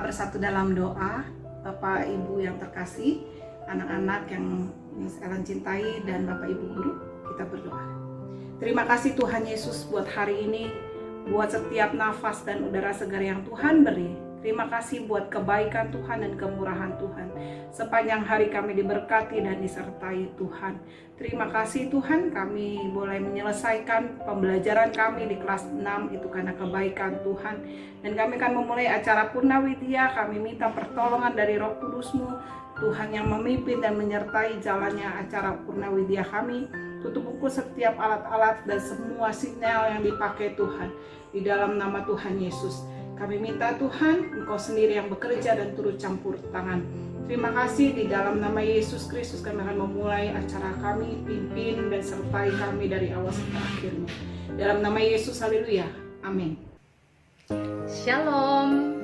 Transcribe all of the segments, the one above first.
kita bersatu dalam doa. Bapak Ibu yang terkasih, anak-anak yang Miss Ellen cintai, dan Bapak Ibu guru, kita berdoa. Terima kasih Tuhan Yesus buat hari ini, buat setiap nafas dan udara segar yang Tuhan beri. Terima kasih buat kebaikan Tuhan dan kemurahan Tuhan. Sepanjang hari kami diberkati dan disertai Tuhan. Terima kasih Tuhan, kami boleh menyelesaikan pembelajaran kami di kelas 6 itu karena kebaikan Tuhan. Dan kami akan memulai acara Purnawidya. Kami minta pertolongan dari Roh Kudus-Mu, Tuhan yang memimpin dan menyertai jalannya acara Purnawidya kami. Tutup pukul setiap alat-alat dan semua sinyal yang dipakai Tuhan. Di dalam nama Tuhan Yesus. Kami minta Tuhan, Engkau sendiri yang bekerja dan turut campur tangan. Terima kasih, di dalam nama Yesus Kristus kami akan memulai acara kami, pimpin dan sertai kami dari awal sampai akhirnya. Dalam nama Yesus, haleluya, amin. Shalom.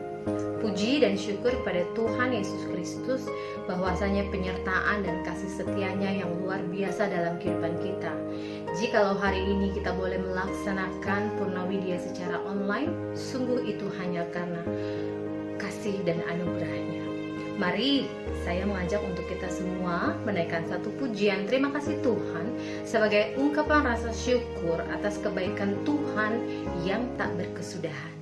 Puji dan syukur pada Tuhan Yesus Kristus bahwasanya penyertaan dan kasih setianya yang luar biasa dalam kehidupan kita. Jikalau hari ini kita boleh melaksanakan Purnawidya secara online, sungguh itu hanya karena kasih dan anugerahnya. Mari saya mengajak untuk kita semua menaikkan satu pujian terima kasih Tuhan sebagai ungkapan rasa syukur atas kebaikan Tuhan yang tak berkesudahan.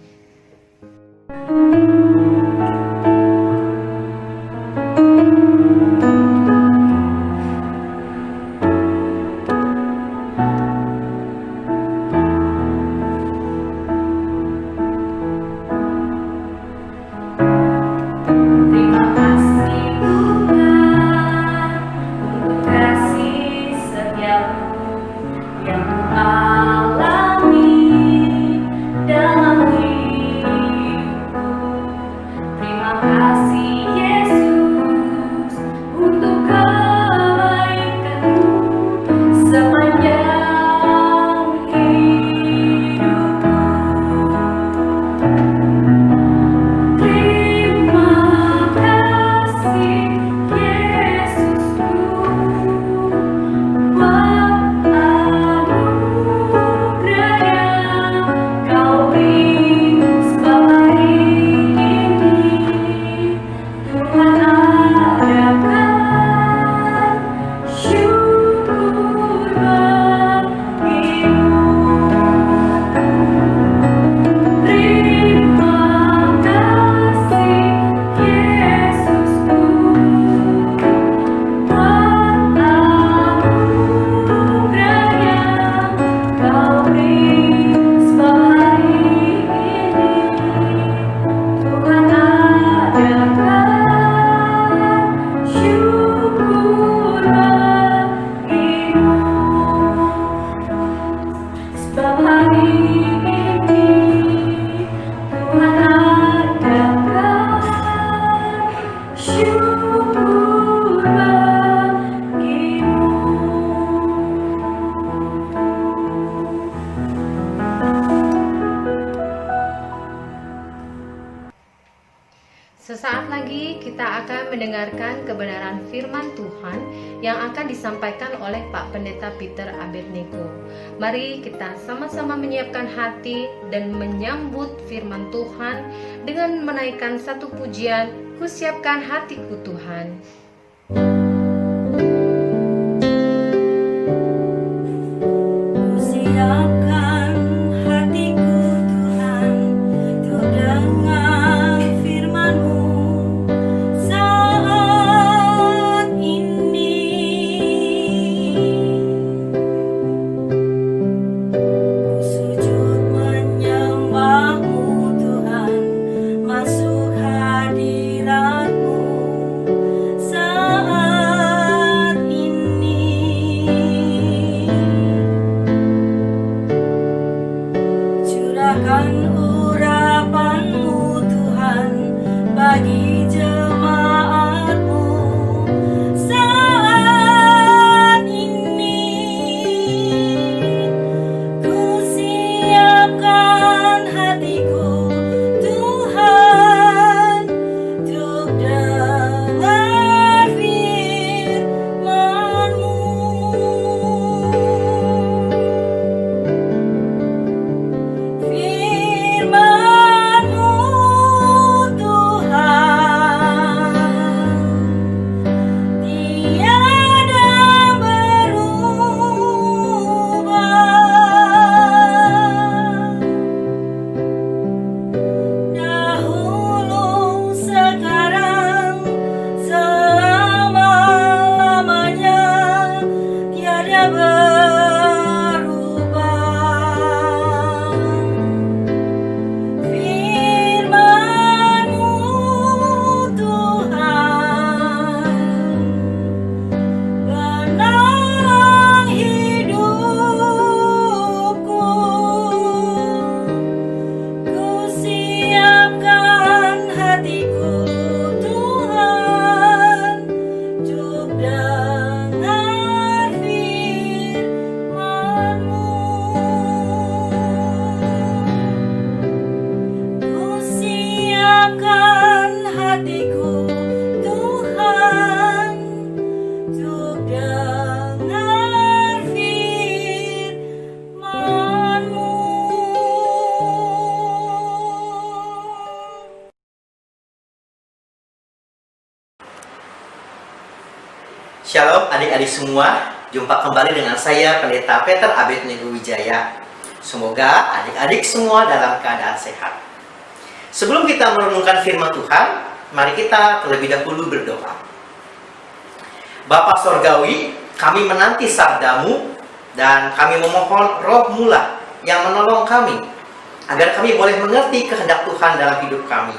Sesaat lagi kita akan mendengarkan kebenaran firman Tuhan yang akan disampaikan oleh Pak Pendeta Peter Abednego. Mari kita sama-sama menyiapkan hati dan menyambut firman Tuhan dengan menaikkan satu pujian, "Kusiapkan hatiku Tuhan." Masuk hadirat-Mu. Shalom adik-adik semua, jumpa kembali dengan saya Pendeta Peter Abednego Wijaya. Semoga adik-adik semua dalam keadaan sehat. Sebelum kita merenungkan firman Tuhan, mari kita terlebih dahulu berdoa. Bapa Sorgawi, kami menanti sabdamu dan kami memohon rohmu lah yang menolong kami agar kami boleh mengerti kehendak Tuhan dalam hidup kami.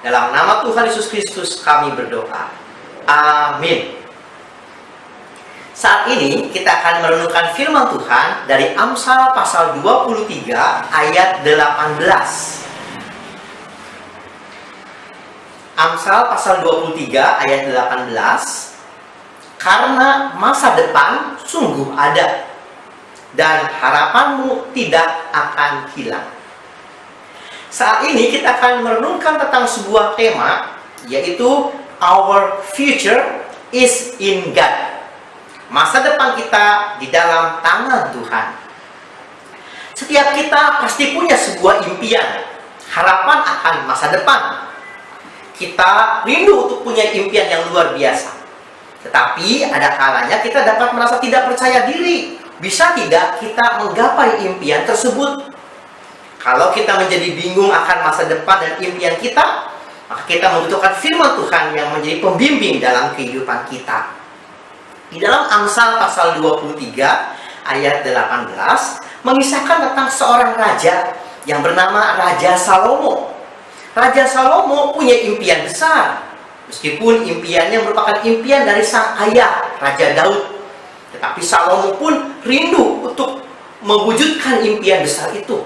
Dalam nama Tuhan Yesus Kristus kami berdoa. Amin. Saat ini kita akan merenungkan firman Tuhan dari Amsal pasal 23 ayat 18. Amsal pasal 23 ayat 18. Karena masa depan sungguh ada dan harapanmu tidak akan hilang. Saat ini kita akan merenungkan tentang sebuah tema, yaitu Our future is in God. Masa depan kita di dalam tangan Tuhan. Setiap kita pasti punya sebuah impian, harapan akan masa depan. Kita rindu untuk punya impian yang luar biasa. Tetapi ada kalanya kita dapat merasa tidak percaya diri. Bisa tidak kita menggapai impian tersebut? Kalau kita menjadi bingung akan masa depan dan impian kita, maka kita membutuhkan firman Tuhan yang menjadi pembimbing dalam kehidupan kita. Di dalam Amsal pasal 23 ayat 18 mengisahkan tentang seorang raja yang bernama Raja Salomo. Raja Salomo punya impian besar, meskipun impiannya merupakan impian dari sang ayah Raja Daud. Tetapi Salomo pun rindu untuk mewujudkan impian besar itu.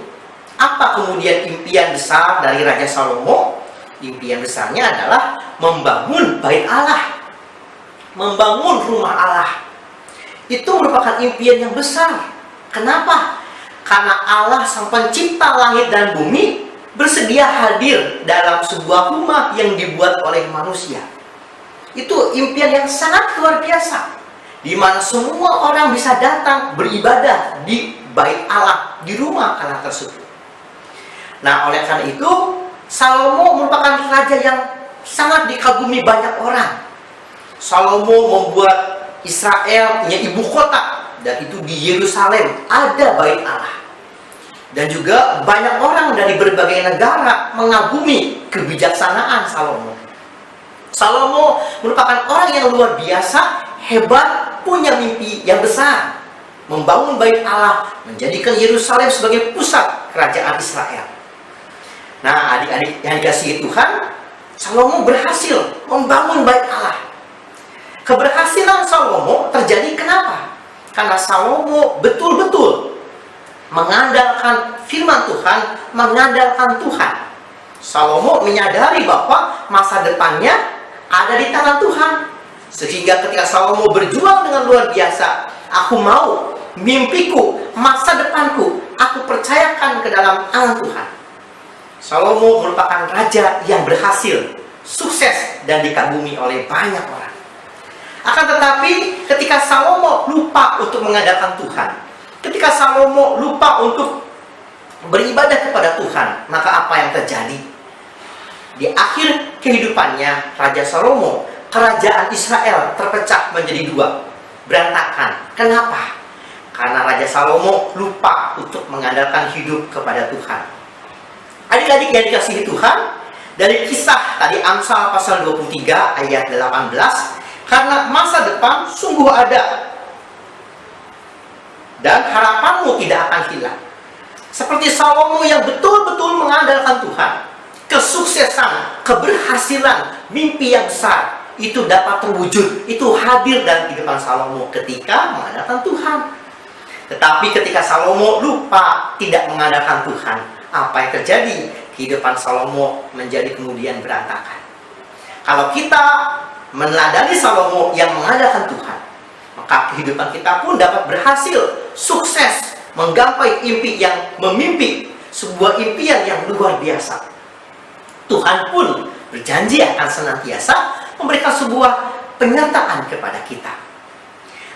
Apa kemudian impian besar dari Raja Salomo? Impian besarnya adalah membangun bait Allah, membangun rumah Allah. Itu merupakan impian yang besar. Kenapa? Karena Allah sang pencipta langit dan bumi bersedia hadir dalam sebuah rumah yang dibuat oleh manusia. Itu impian yang sangat luar biasa, di mana semua orang bisa datang beribadah di bait Allah, di rumah Allah tersebut. Nah, oleh karena itu Salomo merupakan raja yang sangat dikagumi banyak orang. Salomo membuat Israel punya ibu kota, dan itu di Yerusalem ada bait Allah. Dan juga banyak orang dari berbagai negara mengagumi kebijaksanaan Salomo. Salomo merupakan orang yang luar biasa, hebat, punya mimpi yang besar, membangun bait Allah, menjadikan Yerusalem sebagai pusat kerajaan Israel. Nah, adik-adik yang dikasihi Tuhan, Salomo berhasil membangun bait Allah. Keberhasilan Salomo terjadi kenapa? Karena Salomo betul-betul mengandalkan firman Tuhan, mengandalkan Tuhan. Salomo menyadari bahwa masa depannya ada di tangan Tuhan. Sehingga ketika Salomo berjuang dengan luar biasa, aku mau mimpiku, masa depanku, aku percayakan ke dalam tangan Tuhan. Salomo merupakan raja yang berhasil, sukses, dan dikagumi oleh banyak orang. Akan tetapi ketika Salomo lupa untuk mengandalkan Tuhan, ketika Salomo lupa untuk beribadah kepada Tuhan, maka apa yang terjadi? Di akhir kehidupannya Raja Salomo, kerajaan Israel terpecah menjadi dua, berantakan. Kenapa? Karena Raja Salomo lupa untuk mengandalkan hidup kepada Tuhan. Adik-adik yang dikasihi Tuhan, dari kisah tadi Amsal pasal 23 ayat 18, karena masa depan sungguh ada dan harapanmu tidak akan hilang. Seperti Salomo yang betul-betul mengandalkan Tuhan, kesuksesan, keberhasilan, mimpi yang besar itu dapat terwujud, itu hadir dalam kehidupan Salomo ketika mengandalkan Tuhan. Tetapi ketika Salomo lupa tidak mengandalkan Tuhan, apa yang terjadi? Kehidupan Salomo menjadi kemudian berantakan. Kalau kita meneladani Salomo yang mengandalkan Tuhan, maka kehidupan kita pun dapat berhasil, sukses, menggapai memimpi sebuah impian yang luar biasa. Tuhan pun berjanji akan senantiasa memberikan sebuah penyertaan kepada kita.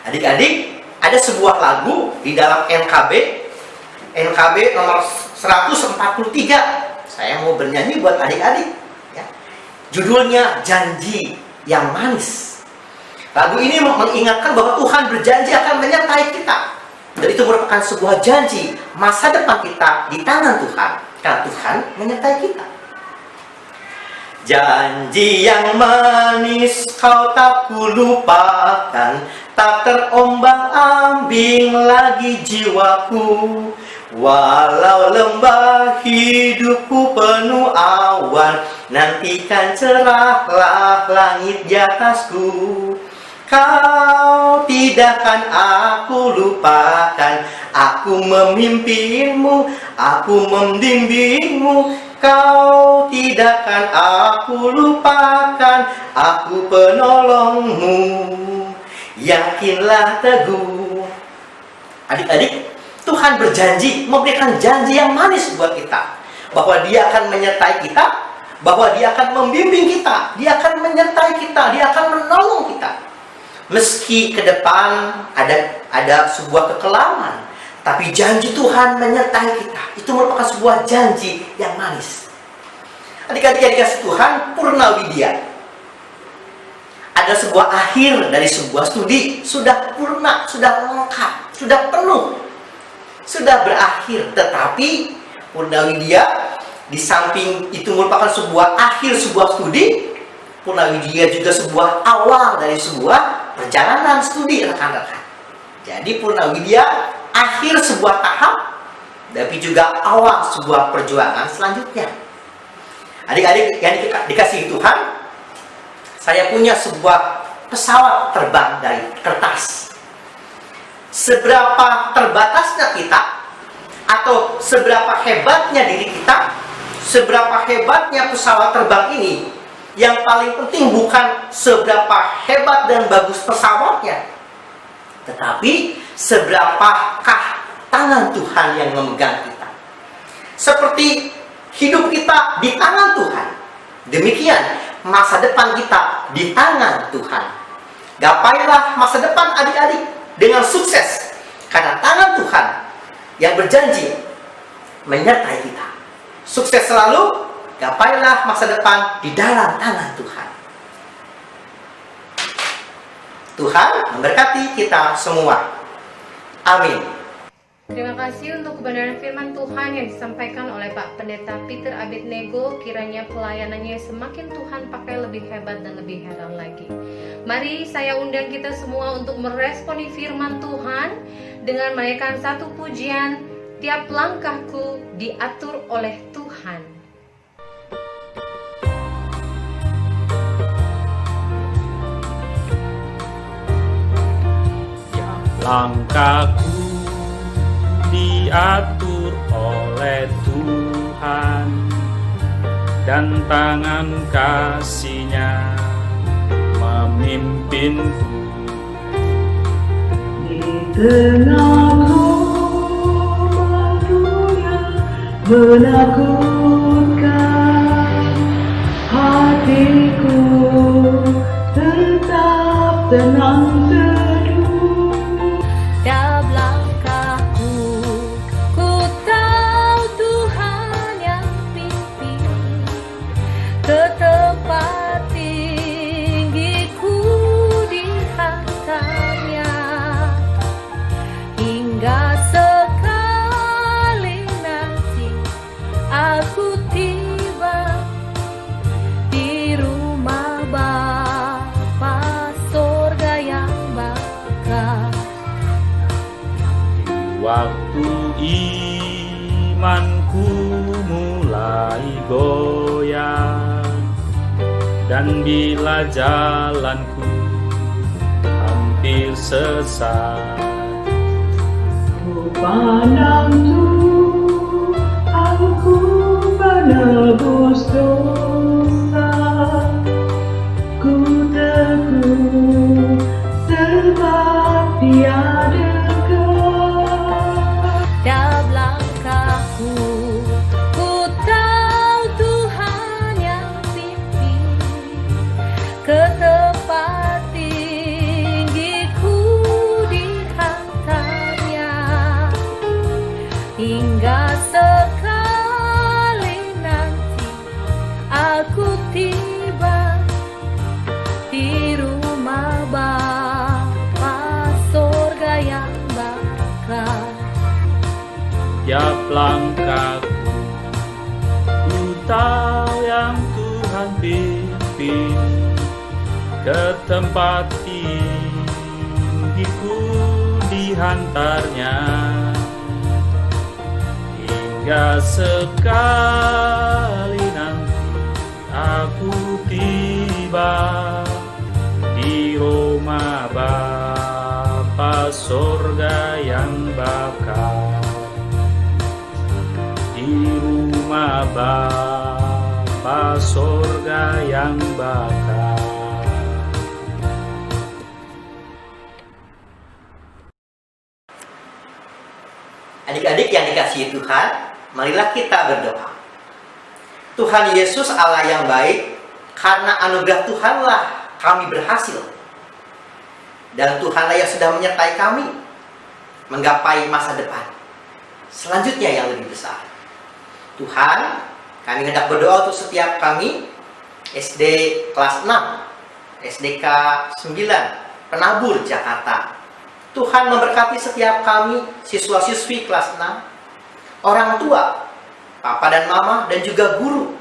Adik-adik, ada sebuah lagu di dalam NKB nomor 143. Saya mau bernyanyi buat adik-adik, ya. Judulnya Janji yang Manis. Lagu ini mengingatkan bahwa Tuhan berjanji akan menyertai kita. Dan itu merupakan sebuah janji masa depan kita di tangan Tuhan. Karena Tuhan menyertai kita. Janji yang manis kau tak kulupakan, tak terombang-ambing lagi jiwaku. Walau lembah hidupku penuh awan, nantikan cerahlah langit di atasku. Kau tidak akan aku lupakan, aku memimpinmu, aku membimbingmu. Kau tidak akan aku lupakan, aku penolongmu. Yakinlah teguh. Adik-adik, Tuhan berjanji, memberikan janji yang manis buat kita, bahwa Dia akan menyertai kita, bahwa Dia akan membimbing kita, Dia akan menyertai kita, Dia akan menolong kita. Meski ke depan ada sebuah kekelaman, tapi janji Tuhan menyertai kita. Itu merupakan sebuah janji yang manis. Adik-adik yang dikasih Tuhan, Purna Widya, ada sebuah akhir dari sebuah studi. Sudah purna, sudah lengkap, sudah penuh, sudah berakhir. Tetapi Purna Widya, di samping itu merupakan sebuah akhir sebuah studi, Purna Widya juga sebuah awal dari sebuah perjalanan studi, rekan-rekan. Jadi Purna Widya akhir sebuah tahap, tapi juga awal sebuah perjuangan selanjutnya. Adik-adik yang dikasihi Tuhan, saya punya sebuah pesawat terbang dari kertas. Seberapa terbatasnya kita, atau seberapa hebatnya diri kita, seberapa hebatnya pesawat terbang ini, yang paling penting bukan seberapa hebat dan bagus pesawatnya, tetapi seberapakah tangan Tuhan yang memegang kita. Seperti hidup kita di tangan Tuhan, demikian masa depan kita di tangan Tuhan. Gapailah masa depan adik-adik dengan sukses, karena tangan Tuhan yang berjanji menyertai kita. Sukses selalu. Gapailah masa depan di dalam tangan Tuhan. Tuhan memberkati kita semua. Amin. Terima kasih untuk kebenaran firman Tuhan yang disampaikan oleh Pak Pendeta Peter Abednego. Kiranya pelayanannya semakin Tuhan pakai lebih hebat dan lebih heran lagi. Mari saya undang kita semua untuk meresponi firman Tuhan dengan menaikkan satu pujian, "Tiap langkahku diatur oleh Tuhan." Langkahku diatur oleh Tuhan, dan tangan kasih-Nya memimpinku. Di tengah dunia menakutkan, hatiku tetap tenang teduh. Tiap langkahku, ku tahu Tuhan yang pimpin ke tempat tinggiku di hatinya, hingga sekali nanti aku tiba di rumah Bapa sorga yang bakal. Waktu imanku mulai goyah, dan bila jalanku hampir sesat, Ku pandang Tuhan, ku menebus dosa, ku teguh sebab Dia dekat. Tiap langkahku, ku tahu Tuhan yang pimpin ke tempat tinggiku di hatinya, hingga sekali nanti langkahku. Ku tahu yang Tuhan pimpin ke tempat tinggiku dihantarnya, hingga sekali nanti aku tiba di Roma Bapa sorga yang bakar, di rumah Bapa sorga yang bakar. Adik-adik yang dikasihi Tuhan, marilah kita berdoa. Tuhan Yesus Allah yang baik, karena anugerah Tuhanlah kami berhasil. Dan Tuhanlah yang sudah menyertai kami menggapai masa depan selanjutnya yang lebih besar. Tuhan, kami hendak berdoa untuk setiap kami SD kelas 6, SDK 9, Penabur, Jakarta. Tuhan memberkati setiap kami, siswa-siswi kelas 6, orang tua, papa dan mama, dan juga guru,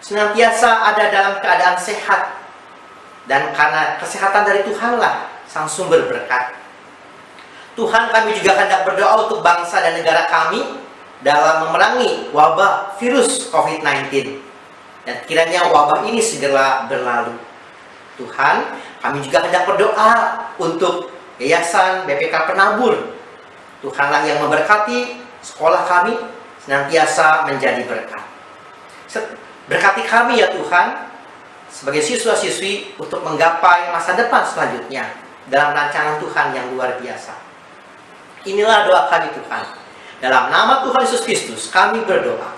senantiasa ada dalam keadaan sehat. Dan karena kesehatan dari Tuhanlah sang sumber berkat. Tuhan, kami juga hendak berdoa untuk bangsa dan negara kami dalam memerangi wabah virus COVID-19. Dan kiranya wabah ini segera berlalu. Tuhan, kami juga hendak berdoa untuk Yayasan BPK Penabur. Tuhanlah yang memberkati sekolah kami senantiasa menjadi berkat. Berkati kami ya Tuhan sebagai siswa-siswi untuk menggapai masa depan selanjutnya dalam rancangan Tuhan yang luar biasa. Inilah doa kami Tuhan. Dalam nama Tuhan Yesus Kristus kami berdoa.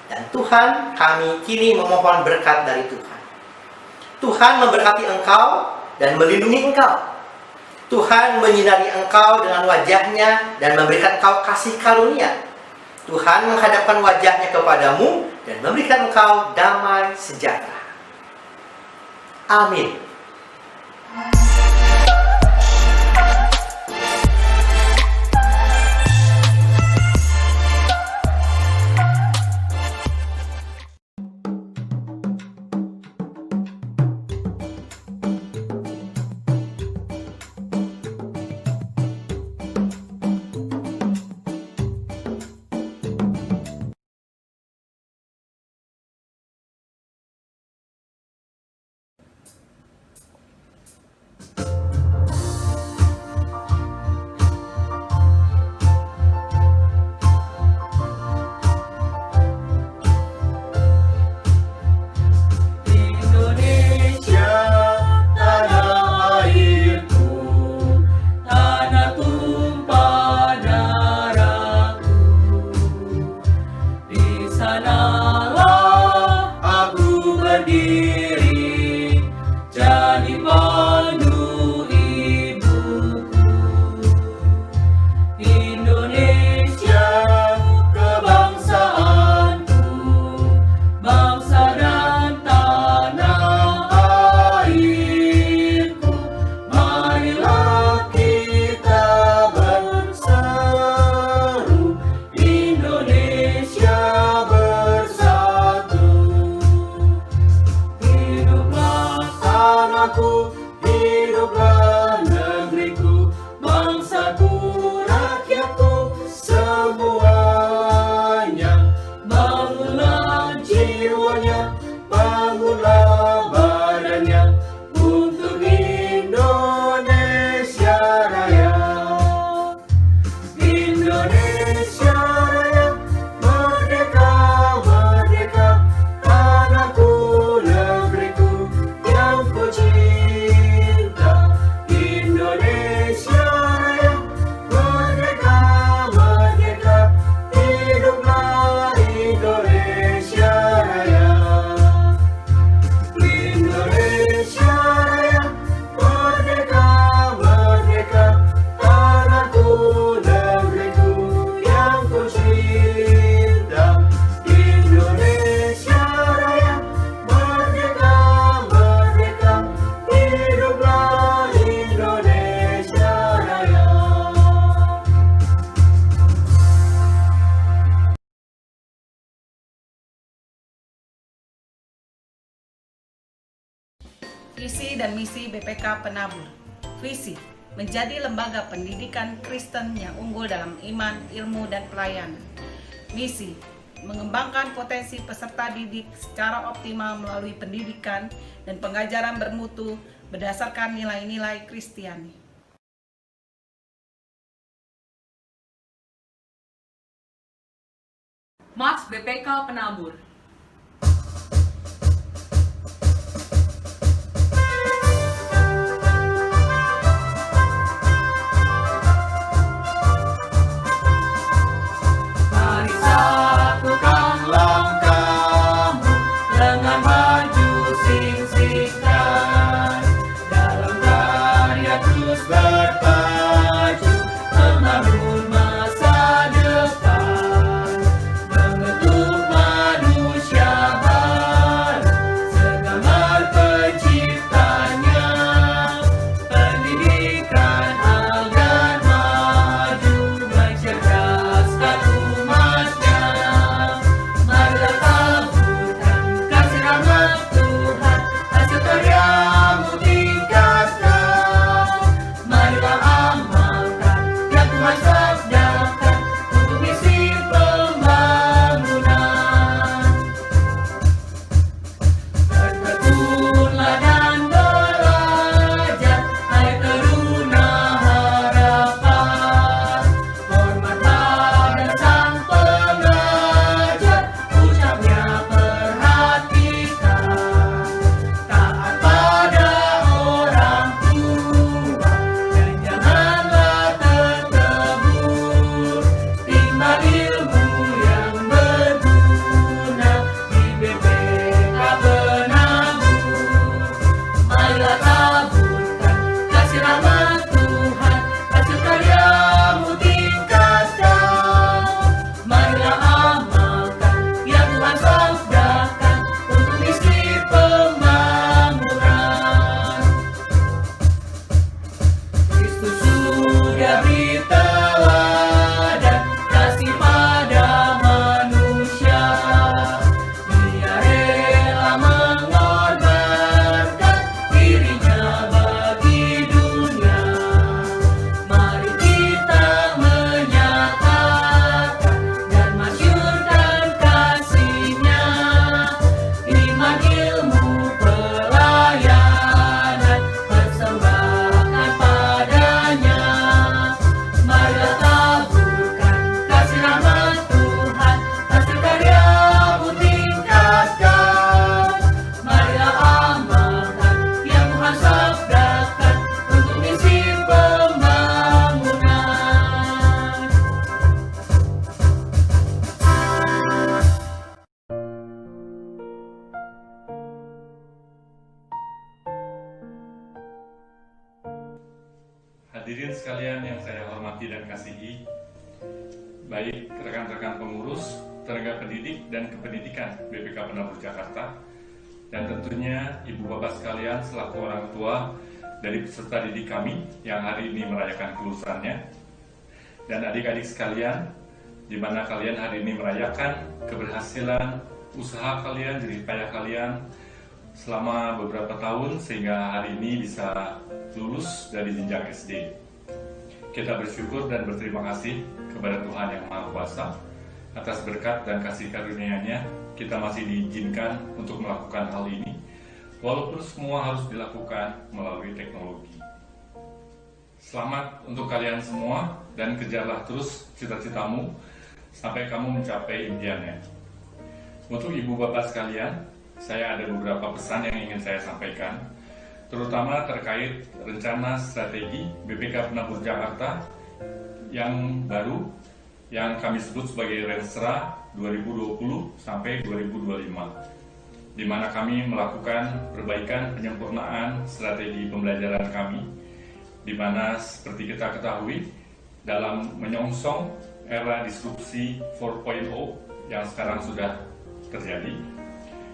Dan Tuhan, kami kini memohon berkat dari Tuhan. Tuhan memberkati engkau dan melindungi engkau. Tuhan menyinari engkau dengan wajahnya dan memberikan engkau kasih karunia. Tuhan menghadapkan wajahnya kepadamu dan memberikan engkau damai sejahtera. Amin. Visi dan misi BPK Penabur. Visi, menjadi lembaga pendidikan Kristen yang unggul dalam iman, ilmu, dan pelayanan. Misi, mengembangkan potensi peserta didik secara optimal melalui pendidikan dan pengajaran bermutu berdasarkan nilai-nilai Kristiani. Mars BPK Penabur. Mari satukan langkahmu, lengan maju sing-singkan, dalam karya terus berpacu, membangun masa depan, membentuk manusia baru, segambar penciptanya, pendidikan agar maju, mencerdaskan umatnya. Marilah taburkan kasih rahmat Tuhan, hasil karyamu tingkatkan. Marilah amalkan yang Tuhan sabdakan untuk misi pembangunan. Bertekunlah dan belajar, hai teruna harapan. Hormat pada sang pengajar, ucapnya perhatikan. Taat pada orang tua, dan janganlah terkebur. Timba ilmu yang berguna di BPK Penabur. Marilah taburkan kasih rahmat Tuhan, hasil karyamu tingkatkan. Marilah amalkan yang Tuhan sabdakan untuk misi pembangunan. Kristus sudah beri teladan kasih pada manusia. Dia rela mengorbankan dirinya bagi dunia. Mari kita menyatakan dan masyurkan kasih-Nya. Iman, ilmu, pelayanan, persembahkan padanya. Marilah taburkan kasih rahmat Tuhan, hasil karyamu tingkatkan. Marilah amalkan yang Tuhan sabdakan untuk misi pembangunan. Hadirin sekalian yang saya hormati dan kasihi, baik rekan-rekan pengurus, tenaga pendidik dan kependidikan BPK Penabur Jakarta, dan tentunya ibu bapak sekalian selaku orang tua dari peserta didik kami yang hari ini merayakan kelulusannya, dan adik-adik sekalian, di mana kalian hari ini merayakan keberhasilan usaha kalian, jerih payah kalian selama beberapa tahun sehingga hari ini bisa lulus dari jenjang SD. Kita bersyukur dan berterima kasih kepada Tuhan Yang Maha Kuasa atas berkat dan kasih karunia-Nya kita masih diizinkan untuk melakukan hal ini, walaupun semua harus dilakukan melalui teknologi. Selamat untuk kalian semua dan kejarlah terus cita-citamu sampai kamu mencapai impiannya. Untuk ibu bapak sekalian, saya ada beberapa pesan yang ingin saya sampaikan, terutama terkait rencana strategi BPK Penabur Jakarta yang baru, yang kami sebut sebagai Renstra 2020 sampai 2025, di mana kami melakukan perbaikan penyempurnaan strategi pembelajaran kami, di mana seperti kita ketahui dalam menyongsong era disrupsi 4.0 yang sekarang sudah terjadi,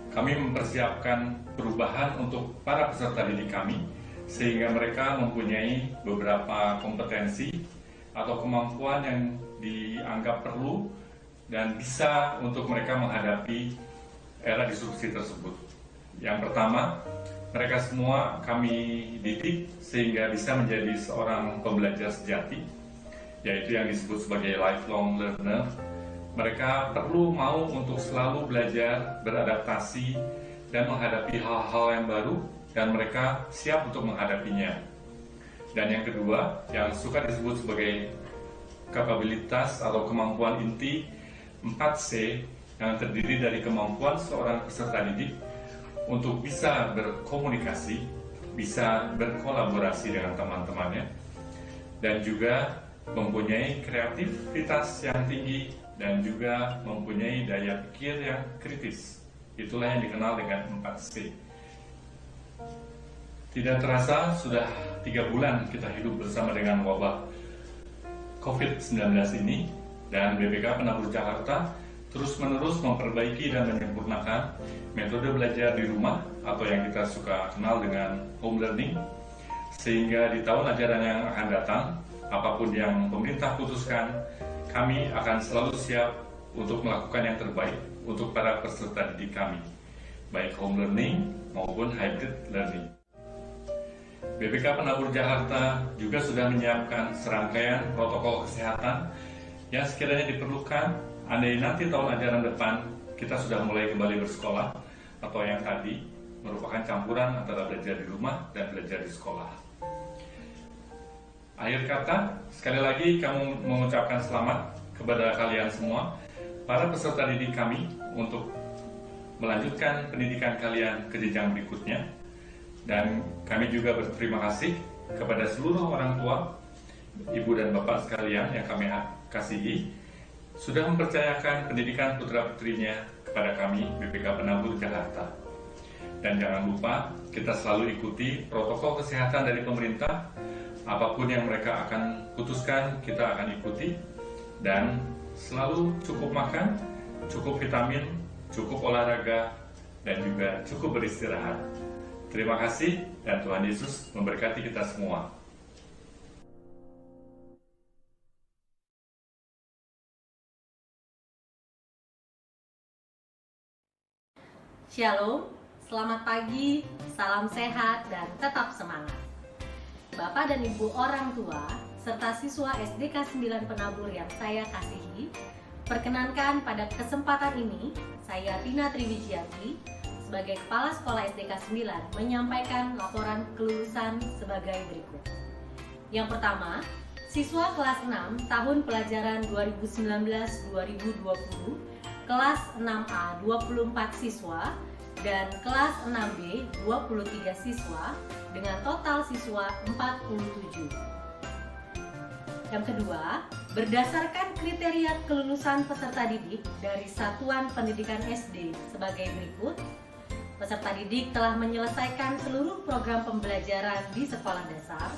kami mempersiapkan perubahan untuk para peserta didik kami sehingga mereka mempunyai beberapa kompetensi atau kemampuan yang dianggap perlu dan bisa untuk mereka menghadapi era disrupsi tersebut. Yang pertama, Mereka semua kami didik sehingga bisa menjadi seorang pembelajar sejati, yaitu yang disebut sebagai lifelong learner. Mereka perlu mau untuk selalu belajar, beradaptasi, dan menghadapi hal-hal yang baru, dan mereka siap untuk menghadapinya. Dan yang kedua, yang suka disebut sebagai kapabilitas atau kemampuan inti 4C, yang terdiri dari kemampuan seorang peserta didik untuk bisa berkomunikasi, bisa berkolaborasi dengan teman-temannya, dan juga mempunyai kreativitas yang tinggi dan juga mempunyai daya pikir yang kritis. Itulah yang dikenal dengan 4C. Tidak terasa sudah 3 bulan kita hidup bersama dengan wabah COVID-19 ini, dan BPK Penabur Jakarta terus-menerus memperbaiki dan menyempurnakan metode belajar di rumah atau yang kita suka kenal dengan home learning, sehingga di tahun ajaran yang akan datang, apapun yang pemerintah putuskan, kami akan selalu siap untuk melakukan yang terbaik untuk para peserta didik kami, baik home learning maupun hybrid learning. BPK Penabur Jakarta juga sudah menyiapkan serangkaian protokol kesehatan yang sekiranya diperlukan andai nanti tahun ajaran depan kita sudah mulai kembali bersekolah, atau yang tadi merupakan campuran antara belajar di rumah dan belajar di sekolah. Akhir kata, sekali lagi kami mengucapkan selamat kepada kalian semua, para peserta didik kami, untuk melanjutkan pendidikan kalian ke jenjang berikutnya. Dan kami juga berterima kasih kepada seluruh orang tua, ibu dan bapak sekalian yang kami kasihi, sudah mempercayakan pendidikan putra-putrinya kepada kami, BPK Penabur Jakarta. Dan jangan lupa, kita selalu ikuti protokol kesehatan dari pemerintah. Apapun yang mereka akan putuskan, kita akan ikuti. Dan selalu cukup makan, cukup vitamin, cukup olahraga, dan juga cukup beristirahat. Terima kasih, dan Tuhan Yesus memberkati kita semua. Shalom, selamat pagi, salam sehat, dan tetap semangat. Bapak dan Ibu orang tua, serta siswa SDK 9 Penabur yang saya kasihi, perkenankan pada kesempatan ini, saya Tina Triwijiati, sebagai Kepala Sekolah SDK 9 menyampaikan laporan kelulusan sebagai berikut. Yang pertama, siswa kelas 6 tahun pelajaran 2019-2020, kelas 6A 24 siswa, dan kelas 6B 23 siswa dengan total siswa 47. Yang kedua, berdasarkan kriteria kelulusan peserta didik dari Satuan Pendidikan SD sebagai berikut. Peserta didik telah menyelesaikan seluruh program pembelajaran di sekolah dasar.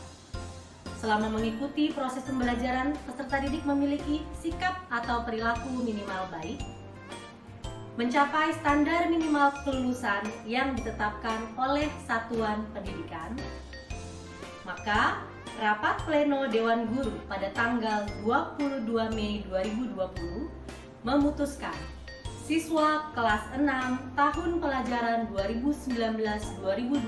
Selama mengikuti proses pembelajaran, peserta didik memiliki sikap atau perilaku minimal baik, mencapai standar minimal kelulusan yang ditetapkan oleh Satuan Pendidikan. Maka, rapat pleno Dewan Guru pada tanggal 22 Mei 2020 memutuskan siswa kelas 6 tahun pelajaran 2019-2020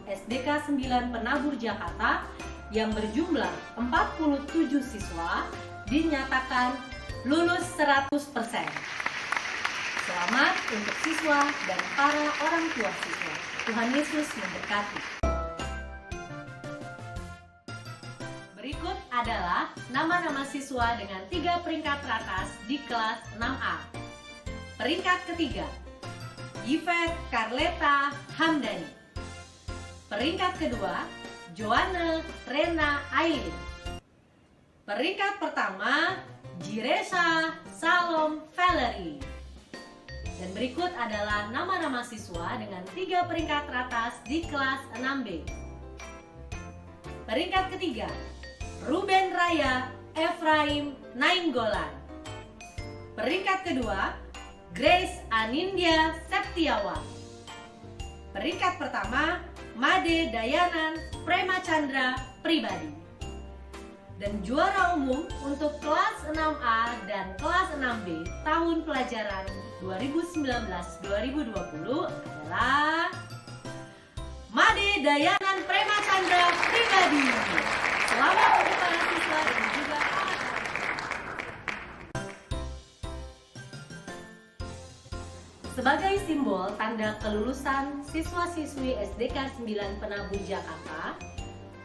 SDK 9 Penabur Jakarta yang berjumlah 47 siswa dinyatakan lulus 100%. Selamat untuk siswa dan para orang tua siswa. Tuhan Yesus memberkati. Berikut adalah nama-nama siswa dengan 3 peringkat teratas di kelas 6A. Peringkat ketiga, Yvette Carleta Hamdani. Peringkat kedua, Joanna Rena Aileen. Peringkat pertama, Jiresa Salom Valerie. Dan berikut adalah nama-nama siswa dengan 3 peringkat teratas di kelas 6B. Peringkat ketiga, Ruben Raya Efraim Nainggolan. Peringkat kedua, Grace Anindya Septiawan. Peringkat pertama, Made Dayanan Prema Chandra Pribadi. Dan juara umum untuk kelas 6A dan kelas 6B tahun pelajaran 2019-2020 adalah Made Dayanan Prema Chandra Pribadi. Selamat untuk para siswa dan juga anak-anak. Sebagai simbol tanda kelulusan siswa-siswi SDK 9 Penabur Jakarta,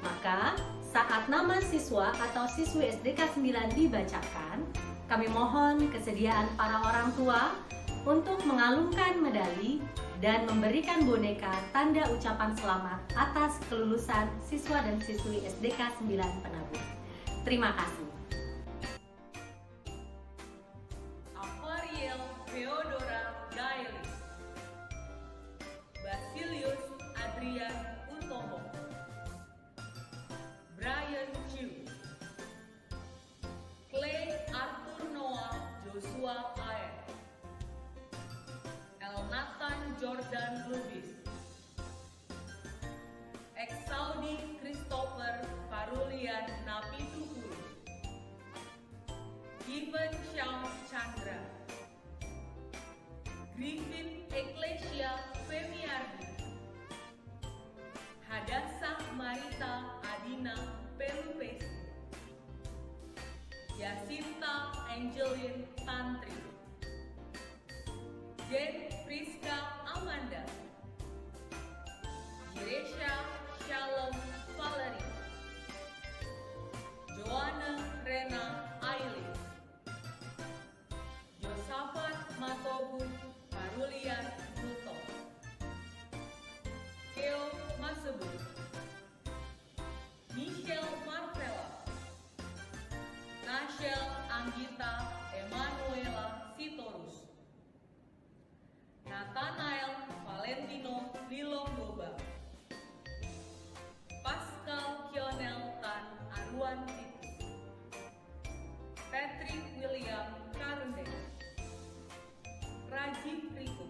maka saat nama siswa atau siswi SDK 9 dibacakan, kami mohon kesediaan para orang tua untuk mengalungkan medali dan memberikan boneka tanda ucapan selamat atas kelulusan siswa dan siswi SDK 9 Penabur. Terima kasih. Apariel Theodora Gaeli, Basilius Adrian Utomo, Brian Chu, Clay Arthur Noah Joshua Ayer, Elnathan Jordan Lubis, Exaudi Christopher Parulian Napitupulu, Given Syam Chandra, Griffin Ecclesia Femiardi, Hadassah Marita Adina Pelupesi, Yasinta Angelin Tantri, Jen Priska Amanda, Giresha Shalom Valerie, Joanna Rena Aili, Josafat Matobu Parulian Nuto, Keo Masebu, Michelle Marvella, Nashel Anggita Emanuela Sitorus, Nathanael Valentino Lilonggoba, Pascal Kionel Tan Arwan Titu, Patrick William Karunde, Rajiv Riku,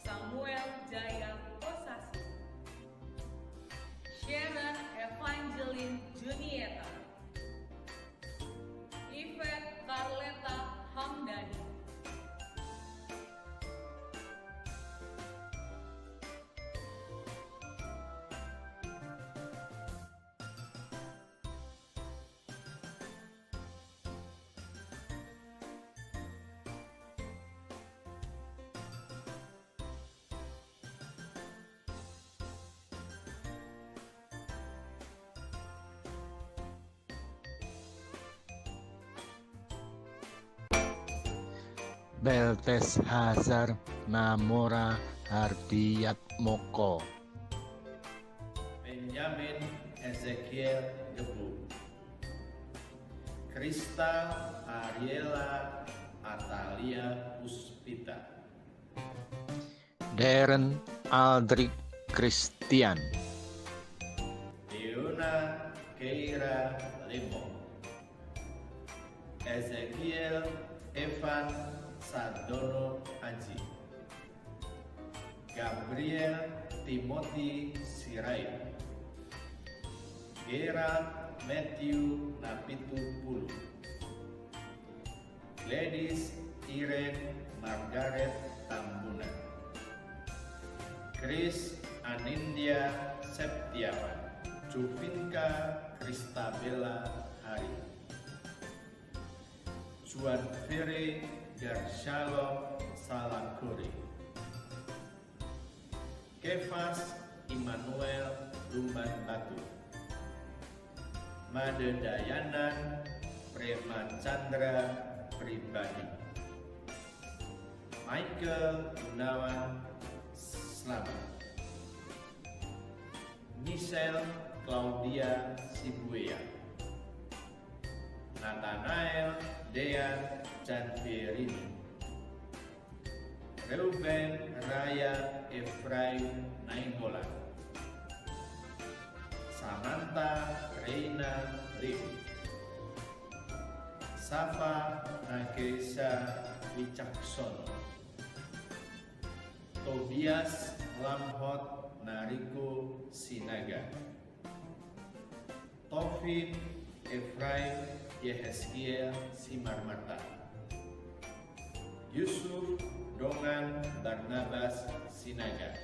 Samuel Jaya Kosasi, Sharon Evangeline Junieta, Yvette Carleta Hamdani, Belteshazar Namora Hardiatmoko, Benjamin Ezekiel Gebu, Krista Ariela Atalia Puspita, Darren Aldrich Christian, Leona Keira Lemo, Ezekiel Evan Sardono Aji, Gabriel Timothy Sirait, Gerard Matthew Napitupulu, Gladys Irene Margaret Tambunan, Chris Anindya Septiawan, Juvinka Kristabella Hari, Juan Fere Garshalom Salakuri, Kefas Immanuel Lumban Batu, Made Dayanan Prema Chandra Pribadi, Michael Gunawan Slamet, Michelle Claudia Sibuya, Nathanael Dean Janvirini, Reuben Raya Efraim Nainggolan, Samantha Reina Lim, Safa Nagesa Wicaksono, Tobias Lamhot Nariko Sinaga, Taufik Efraim Yehezkiel Simarmata, Yusuf Dongan Barnabas Sinaga,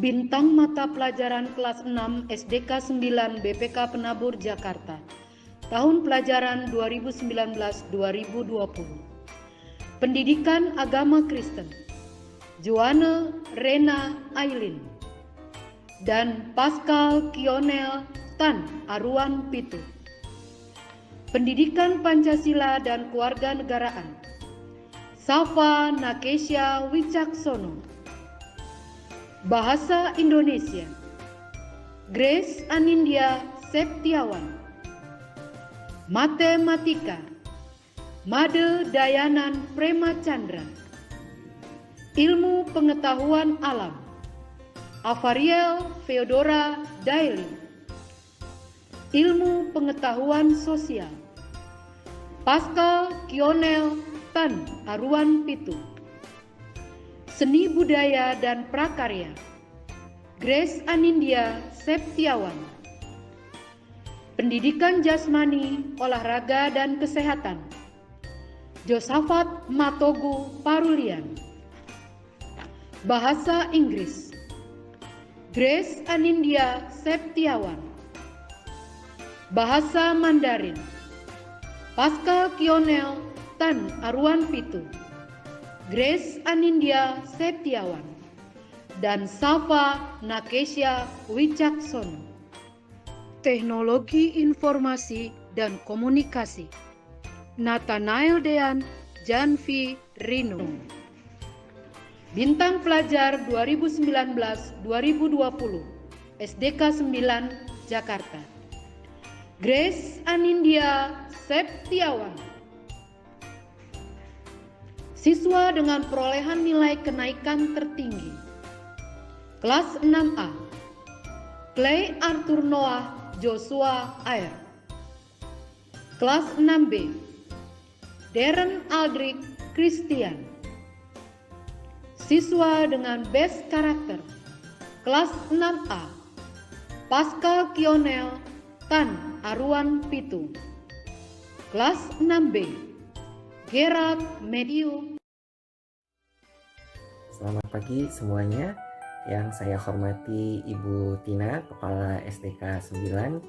Bintang mata pelajaran kelas 6 SDK 9 BPK Penabur Jakarta. Tahun pelajaran 2019-2020. Pendidikan Agama Kristen. Joanne Rena Ailin dan Pascal Kionel Tan Aruan Pitu. Pendidikan Pancasila dan Kewarganegaraan. Safa Nakesha Wicaksono. Bahasa Indonesia. Grace Anindya Septiawan. Matematika. Made Dayanan Prema Chandra. Ilmu Pengetahuan Alam. Avariel Feodora Daily. Ilmu Pengetahuan Sosial. Pascal Kionel Tan Aruan Pitu. Seni Budaya dan Prakarya. Grace Anindya Septiawan. Pendidikan Jasmani, Olahraga dan Kesehatan. Josafat Matogu Parulian. Bahasa Inggris. Grace Anindya Septiawan. Bahasa Mandarin. Pascal Kionel Tan Aruan Pitu. Grace Anindya Septiawan dan Safa Nakesha Wicaksono. Teknologi Informasi dan Komunikasi. Nathanael Dean Janvi Rino. Bintang Pelajar 2019-2020 SDK 9 Jakarta. Grace Anindya Septiawan. Siswa dengan perolehan nilai kenaikan tertinggi. Kelas 6A. Clay Arthur Noah Joshua Ayer. Kelas 6B. Darren Aldrich Christian. Siswa dengan best karakter. Kelas 6A. Pascal Kionel Tan Aruan Pitu. Kelas 6B. Gerard Medio. Selamat pagi semuanya. Yang saya hormati Ibu Tina, Kepala SDK 9,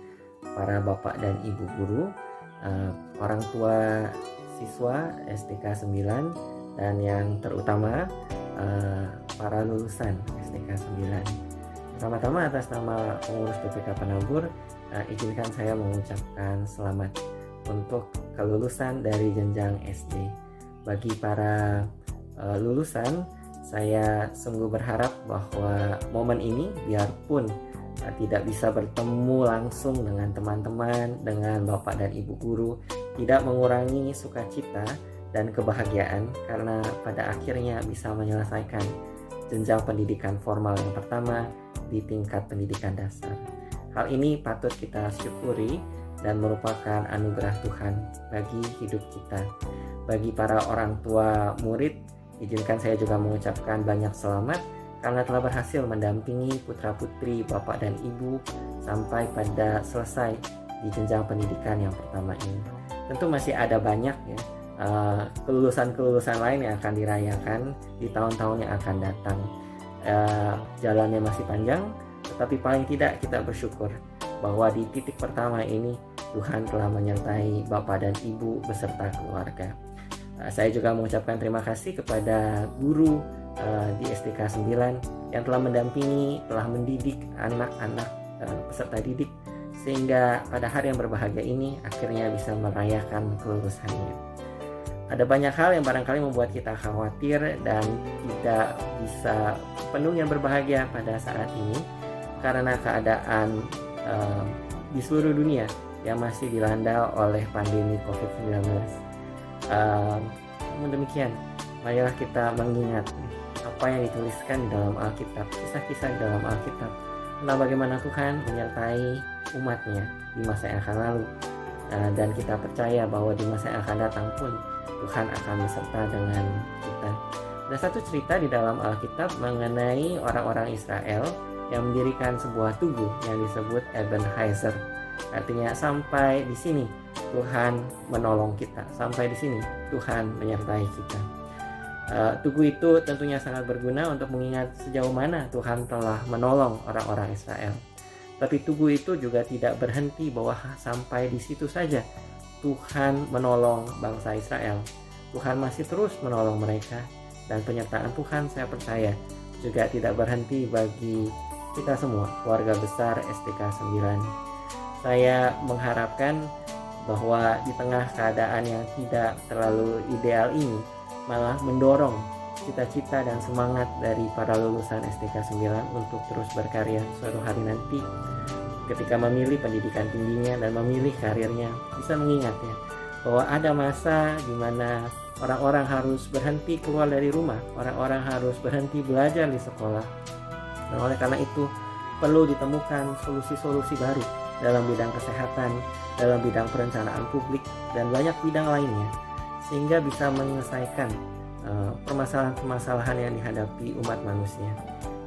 para Bapak dan Ibu Guru, orang tua siswa SDK 9, dan yang terutama para lulusan SDK 9. Pertama-tama atas nama pengurus BPK Penabur, izinkan saya mengucapkan selamat untuk kelulusan dari jenjang SD. Bagi para lulusan, saya sungguh berharap bahwa momen ini, biarpun tidak bisa bertemu langsung dengan teman-teman, dengan Bapak dan Ibu Guru, tidak mengurangi sukacita dan kebahagiaan karena pada akhirnya bisa menyelesaikan jenjang pendidikan formal yang pertama di tingkat pendidikan dasar. Hal ini patut kita syukuri dan merupakan anugerah Tuhan bagi hidup kita. Bagi para orang tua murid, izinkan saya juga mengucapkan banyak selamat karena telah berhasil mendampingi putra-putri Bapak dan Ibu sampai pada selesai di jenjang pendidikan yang pertama ini. Tentu masih ada banyak ya kelulusan-kelulusan lain yang akan dirayakan di tahun-tahun yang akan datang. Jalannya masih panjang, tetapi paling tidak kita bersyukur bahwa di titik pertama ini Tuhan telah menyertai Bapak dan Ibu beserta keluarga. Saya juga mengucapkan terima kasih kepada guru di SDK 9 yang telah mendampingi, telah mendidik anak-anak peserta didik sehingga pada hari yang berbahagia ini akhirnya bisa merayakan kelulusannya. Ada banyak hal yang barangkali membuat kita khawatir dan tidak bisa penuhnya berbahagia pada saat ini karena keadaan di seluruh dunia yang masih dilanda oleh pandemi COVID-19. Namun demikian, marilah kita mengingat apa yang dituliskan di dalam Alkitab, kisah-kisah di dalam Alkitab tentang bagaimana Tuhan menyertai umatnya di masa yang akan lalu. Dan kita percaya bahwa di masa yang akan datang pun Tuhan akan beserta dengan kita. Ada satu cerita di dalam Alkitab mengenai orang-orang Israel yang mendirikan sebuah tugu yang disebut Ebenezer. Artinya sampai di sini Tuhan menolong kita, sampai di sini Tuhan menyertai kita. Tugu itu tentunya sangat berguna untuk mengingat sejauh mana Tuhan telah menolong orang-orang Israel. Tapi tugu itu juga tidak berhenti bahwa sampai di situ saja Tuhan menolong bangsa Israel. Tuhan masih terus menolong mereka, dan penyertaan Tuhan saya percaya juga tidak berhenti bagi kita semua, keluarga besar SDK 9. Saya mengharapkan bahwa di tengah keadaan yang tidak terlalu ideal ini, malah mendorong cita-cita dan semangat dari para lulusan SDK 9 untuk terus berkarya suatu hari nanti ketika memilih pendidikan tingginya dan memilih karirnya, bisa mengingat ya bahwa ada masa di mana orang-orang harus berhenti keluar dari rumah, orang-orang harus berhenti belajar di sekolah. Dan oleh karena itu perlu ditemukan solusi-solusi baru dalam bidang kesehatan, dalam bidang perencanaan publik, dan banyak bidang lainnya, sehingga bisa menyelesaikan permasalahan-permasalahan yang dihadapi umat manusia.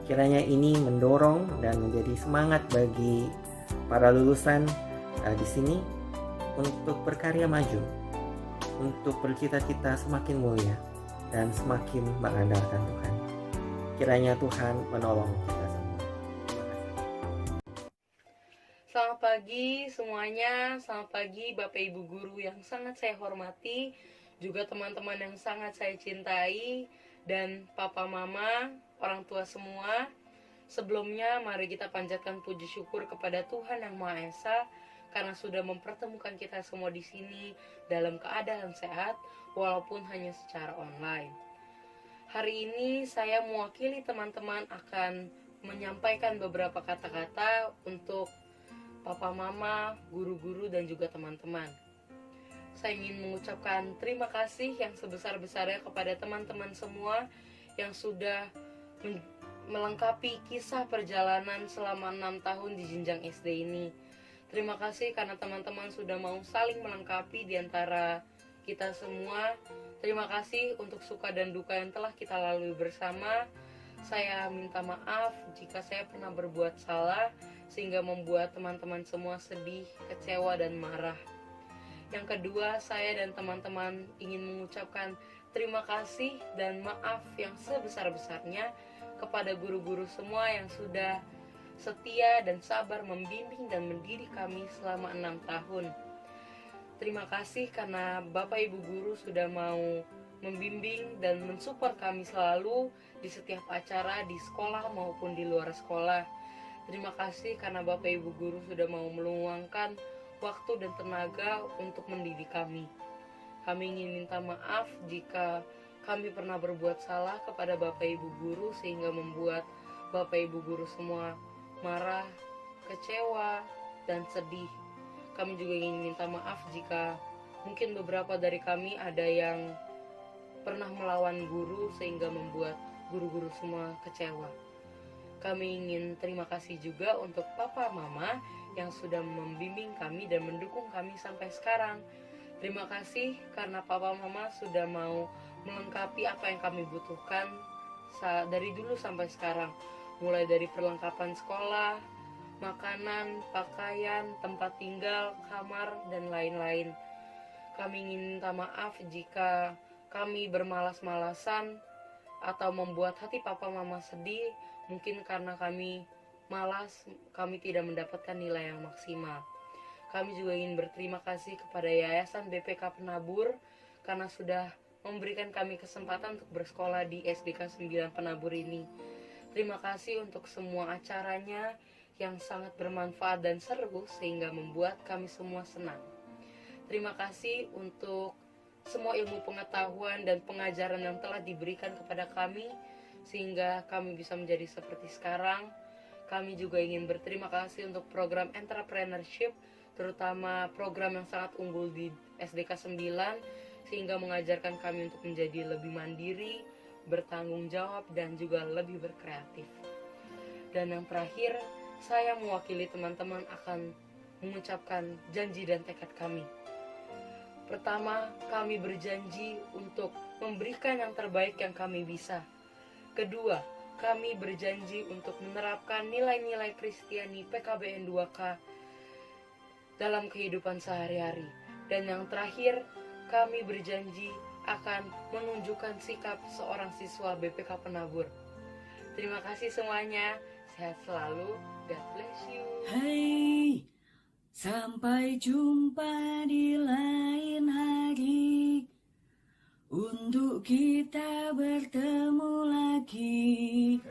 Kiranya ini mendorong dan menjadi semangat bagi para lulusan di sini untuk berkarya maju, untuk bercita-cita semakin mulia dan semakin mengandalkan Tuhan. Kiranya Tuhan menolong kita semua. Selamat pagi semuanya, selamat pagi Bapak Ibu Guru yang sangat saya hormati, juga teman-teman yang sangat saya cintai, dan Papa Mama, orang tua semua. Sebelumnya mari kita panjatkan puji syukur kepada Tuhan Yang Maha Esa karena sudah mempertemukan kita semua di sini dalam keadaan sehat walaupun hanya secara online. Hari ini saya mewakili teman-teman akan menyampaikan beberapa kata-kata untuk Papa Mama, guru-guru, dan juga teman-teman. Saya ingin mengucapkan terima kasih yang sebesar-besarnya kepada teman-teman semua yang sudah melengkapi kisah perjalanan selama 6 tahun di jenjang SD ini. Terima kasih karena teman-teman sudah mau saling melengkapi di antara kita semua. Terima kasih untuk suka dan duka yang telah kita lalui bersama. Saya minta maaf jika saya pernah berbuat salah sehingga membuat teman-teman semua sedih, kecewa, dan marah. Yang kedua, saya dan teman-teman ingin mengucapkan terima kasih dan maaf yang sebesar-besarnya kepada guru-guru semua yang sudah setia dan sabar membimbing dan mendidik kami selama 6 tahun. Terima kasih karena Bapak Ibu Guru sudah mau membimbing dan mensupport kami selalu di setiap acara di sekolah maupun di luar sekolah. Terima kasih karena Bapak Ibu Guru sudah mau meluangkan waktu dan tenaga untuk mendidik kami. Kami ingin minta maaf jika kami pernah berbuat salah kepada Bapak Ibu Guru sehingga membuat Bapak Ibu Guru semua marah, kecewa, dan sedih. Kami juga ingin minta maaf jika mungkin beberapa dari kami ada yang pernah melawan guru sehingga membuat guru-guru semua kecewa. Kami ingin terima kasih juga untuk Papa Mama yang sudah membimbing kami dan mendukung kami sampai sekarang. Terima kasih karena Papa Mama sudah mau melengkapi apa yang kami butuhkan dari dulu sampai sekarang. Mulai dari perlengkapan sekolah, makanan, pakaian, tempat tinggal, kamar, dan lain-lain. Kami ingin minta maaf jika kami bermalas-malasan atau membuat hati Papa Mama sedih, mungkin karena kami malas, kami tidak mendapatkan nilai yang maksimal. Kami juga ingin berterima kasih kepada Yayasan BPK Penabur karena sudah memberikan kami kesempatan untuk bersekolah di SDK 9 Penabur ini. Terima kasih untuk semua acaranya yang sangat bermanfaat dan seru sehingga membuat kami semua senang. Terima kasih untuk semua ilmu pengetahuan dan pengajaran yang telah diberikan kepada kami sehingga kami bisa menjadi seperti sekarang. Kami juga ingin berterima kasih untuk program entrepreneurship, terutama program yang sangat unggul di SDK 9 sehingga mengajarkan kami untuk menjadi lebih mandiri, bertanggung jawab, dan juga lebih berkreatif. Dan yang terakhir, saya mewakili teman-teman akan mengucapkan janji dan tekad kami. Pertama, kami berjanji untuk memberikan yang terbaik yang kami bisa. Kedua, kami berjanji untuk menerapkan nilai-nilai Kristiani PKBN 2K dalam kehidupan sehari-hari. Dan yang terakhir, kami berjanji akan menunjukkan sikap seorang siswa BPK Penabur. Terima kasih semuanya, sehat selalu, God bless you. Hai, sampai jumpa di lain hari untuk kita bertemu lagi.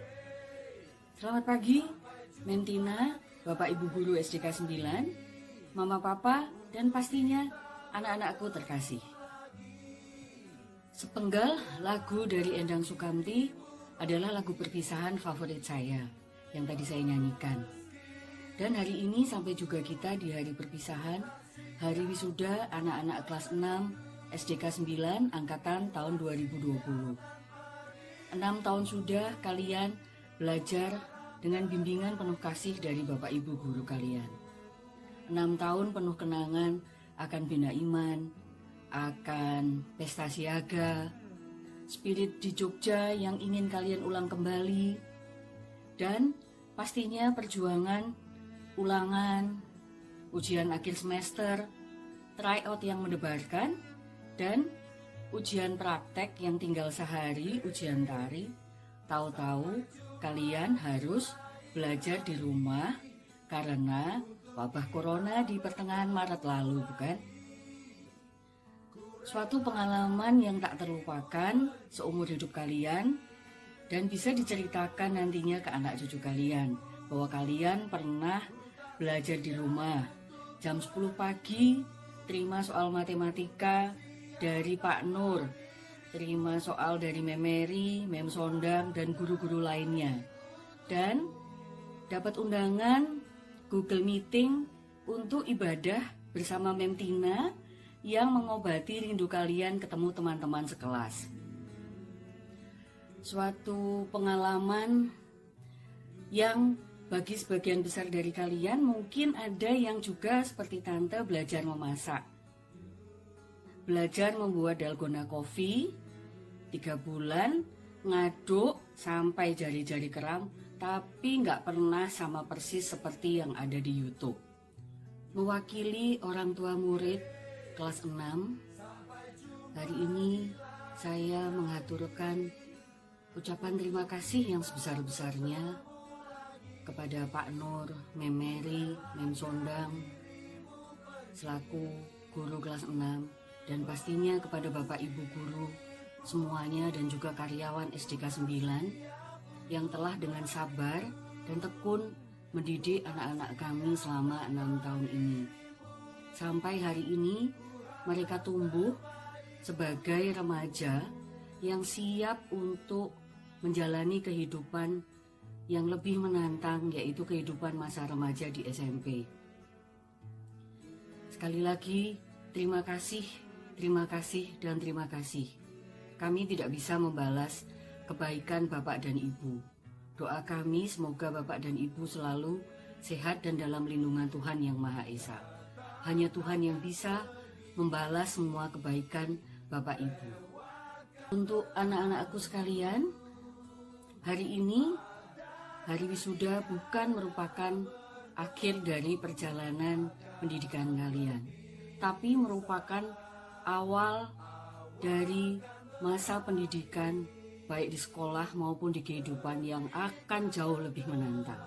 Selamat pagi, Mentina, Bapak Ibu Guru SDK 9, Mama Papa, dan pastinya anak-anakku terkasih. Sepenggal lagu dari Endang Sukamti adalah lagu perpisahan favorit saya yang tadi saya nyanyikan. Dan hari ini sampai juga kita di hari perpisahan, hari wisuda anak-anak kelas 6 SDK 9 angkatan tahun 2020. 6 tahun sudah kalian belajar dengan bimbingan penuh kasih dari Bapak Ibu guru kalian. 6 tahun penuh kenangan akan bina iman, akan pesta siaga, spirit di Jogja yang ingin kalian ulang kembali, dan pastinya perjuangan, ulangan, ujian akhir semester, tryout yang mendebarkan, dan ujian praktek yang tinggal sehari, ujian tari. Tahu-tahu kalian harus belajar di rumah karena wabah corona di pertengahan Maret lalu, bukan? Suatu pengalaman yang tak terlupakan seumur hidup kalian dan bisa diceritakan nantinya ke anak cucu kalian bahwa kalian pernah belajar di rumah. Jam 10 pagi terima soal matematika dari Pak Nur, terima soal dari Mem Mary, Mem Sondang, dan guru-guru lainnya. Dan dapat undangan Google Meeting untuk ibadah bersama Mem Tina yang mengobati rindu kalian ketemu teman-teman sekelas. Suatu pengalaman yang bagi sebagian besar dari kalian mungkin ada yang juga seperti Tante belajar memasak. Belajar membuat dalgona coffee 3 bulan, ngaduk sampai jari-jari kram, tapi nggak pernah sama persis seperti yang ada di YouTube. Mewakili orang tua murid kelas 6, hari ini saya mengaturkan ucapan terima kasih yang sebesar-besarnya kepada Pak Nur, Mem Mary, Mem Sondang, selaku guru kelas 6, dan pastinya kepada Bapak Ibu guru semuanya dan juga karyawan SDK 9 yang telah dengan sabar dan tekun mendidik anak-anak kami selama 6 tahun ini. Sampai hari ini mereka tumbuh sebagai remaja yang siap untuk menjalani kehidupan yang lebih menantang, yaitu kehidupan masa remaja di SMP. Sekali lagi, terima kasih, dan terima kasih. Kami tidak bisa membalas kebaikan Bapak dan Ibu. Doa kami semoga Bapak dan Ibu selalu sehat dan dalam lindungan Tuhan Yang Maha Esa. Hanya Tuhan yang bisa membalas semua kebaikan Bapak Ibu. Untuk anak-anakku sekalian, hari ini, hari wisuda bukan merupakan akhir dari perjalanan pendidikan kalian, tapi merupakan awal dari masa pendidikan baik di sekolah maupun di kehidupan yang akan jauh lebih menantang.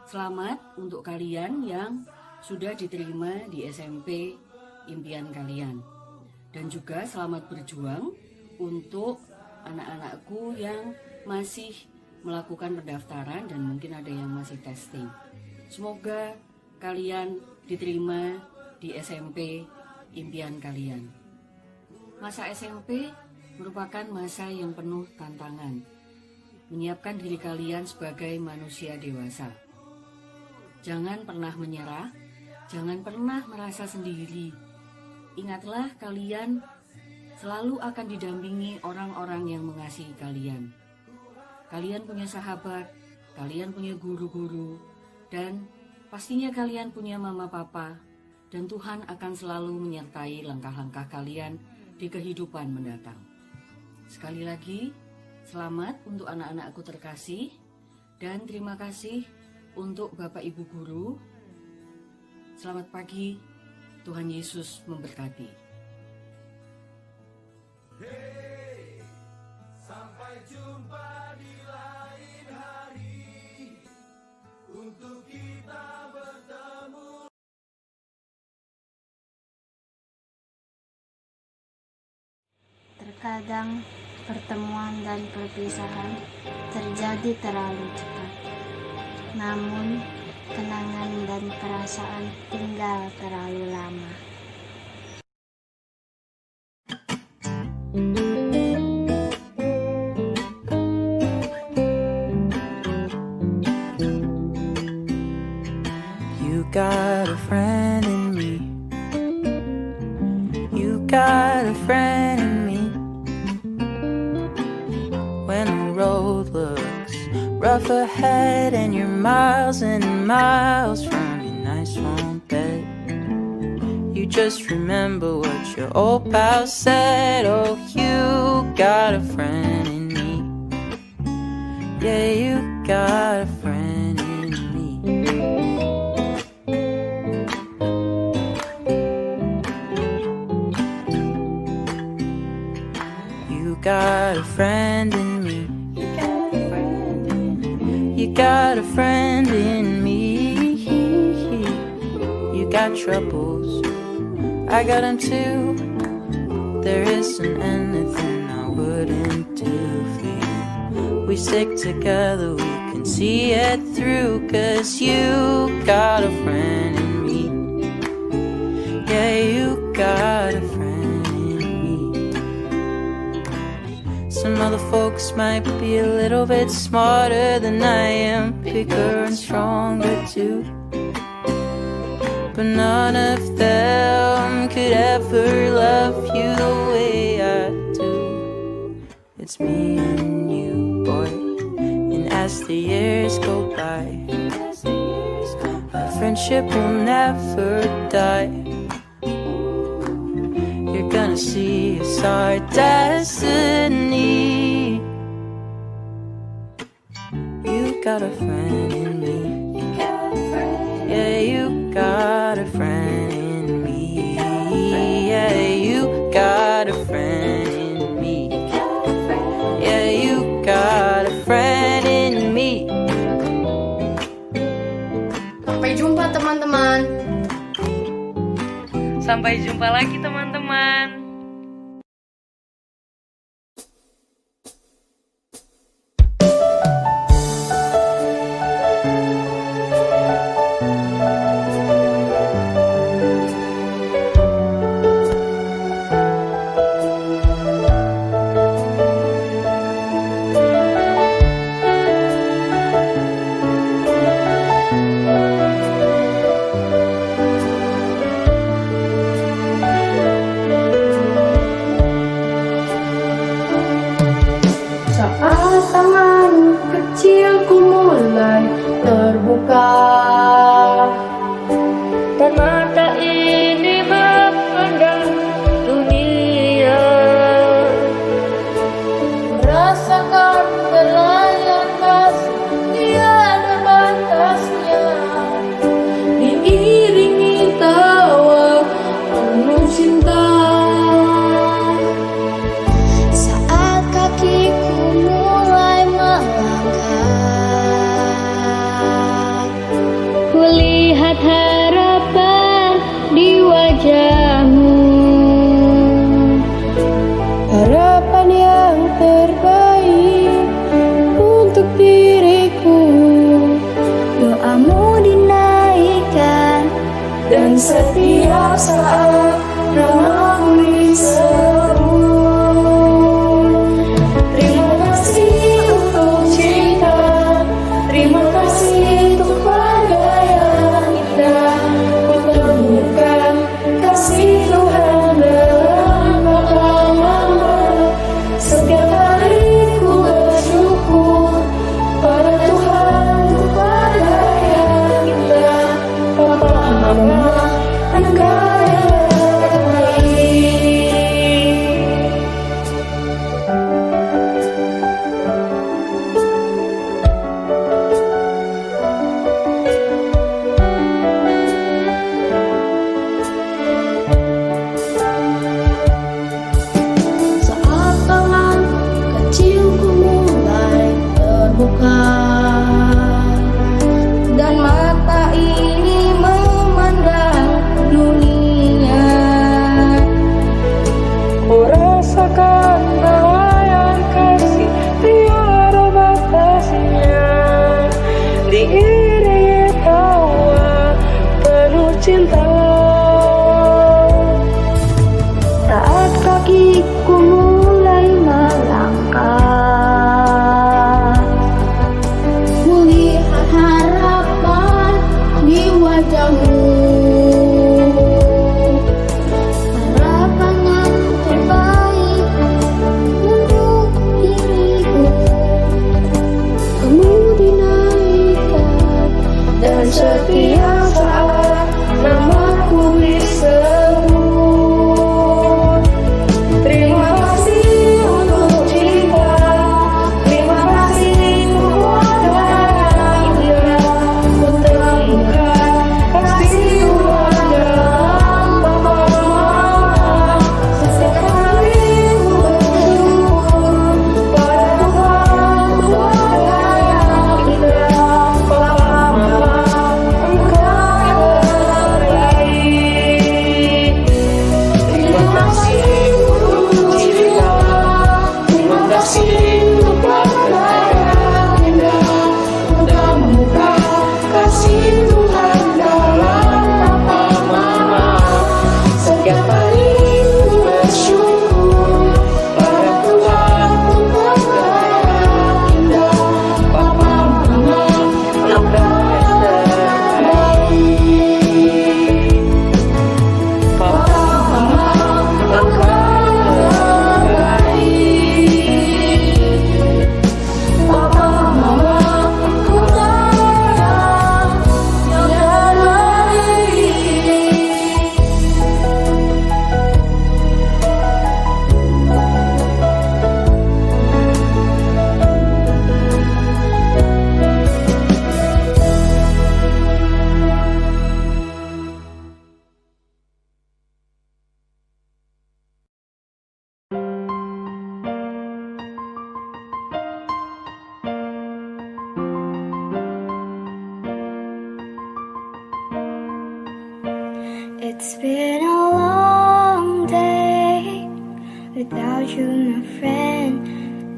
Selamat untuk kalian yang sudah diterima di SMP impian kalian. Dan juga selamat berjuang untuk anak-anakku yang masih melakukan pendaftaran dan mungkin ada yang masih testing. Semoga kalian diterima di SMP impian kalian. Masa SMP merupakan masa yang penuh tantangan, menyiapkan diri kalian sebagai manusia dewasa. Jangan pernah menyerah, jangan pernah merasa sendiri. Ingatlah kalian selalu akan didampingi orang-orang yang mengasihi kalian. Kalian punya sahabat, kalian punya guru-guru, dan pastinya kalian punya mama papa, dan Tuhan akan selalu menyertai langkah-langkah kalian di kehidupan mendatang. Sekali lagi, selamat untuk anak-anakku terkasih, dan terima kasih untuk Bapak Ibu Guru. Selamat pagi, Tuhan Yesus memberkati. jumpa di lain hari untuk kita bertemu. Terkadang pertemuan dan perpisahan terjadi terlalu cepat. Namun, kenangan dan perasaan tinggal terlalu lama. You got a friend in me. You got a friend in me. When the road looks rough ahead and you're miles and miles from your nice warm bed, you just remember what your old pal said. Oh, you got a friend in me. Yeah, you got a friend in me. You got a friend in me. You got a friend in me. You got troubles, I got them too. There isn't anything I wouldn't do for you. We stick together, we can see it through. 'Cause you got a friend in me. Yeah, you got a friend in me. Some other folks might be a little bit smarter than I am, bigger and stronger too, but none of them could ever love you the way I do. It's me and you, boy, and as the years go by, our friendship will never die. You're gonna see it's our destiny. You got a friend in me. Yeah, you got a friend in me. Yeah, you got a friend in me. Yeah, you got a friend in me. Sampai jumpa teman-teman. Sampai jumpa lagi teman-teman. Saat tangan kecilku mulai terbuka dan mata ini memandang dunia, merasakan belayan kasih tiada batasnya, diiringi tawa penuh cinta. Saat kakiku mulai melangkah, kulihat harapan di wajahmu, Harapan yang terbaik untuk diriku. doamu dinaikkan Dan setiap saat namamu disebut. Terima kasih untuk cinta, terima kasih untuk pada yang indah. Ku temukan kasih Tuhan dalam pengalamanmu. Setiap hari ku bersyukur pada Tuhan untuk pada yang indah. Papa, Mama, Engkau yang rasakan bahwa yang kasih tiada batasnya, diiringi tawa penuh cinta. Saat kakiku mulai melangkah, kulihat harapan di wajahmu. Harapan yang terbaik untuk diriku. Kamu dinaikkan dan setiap saat namaku disebut. Terima kasih untuk cinta, terima kasih untuk keluarga indah. Ku temukan kasih Tuhan dalam Bapa Mama. Sesekali ku bersyukur pada Tuhan keluarga yang indah. Papa Mama, Engkau terbaik. Terima kasih untuk cinta, terima kasih untuk keluarga yang indah. Ku temukan kasih Tuhan dalam Papa Mama. Setiap hari ku bersyukur pada Tuhan untuk keluarga yang indah. Papa Mama, Engkau terbaik. Papa Mama, Engkau terbaik. Papa Mama, ku sayang yang terbaik. It's been a long day without you, my friend,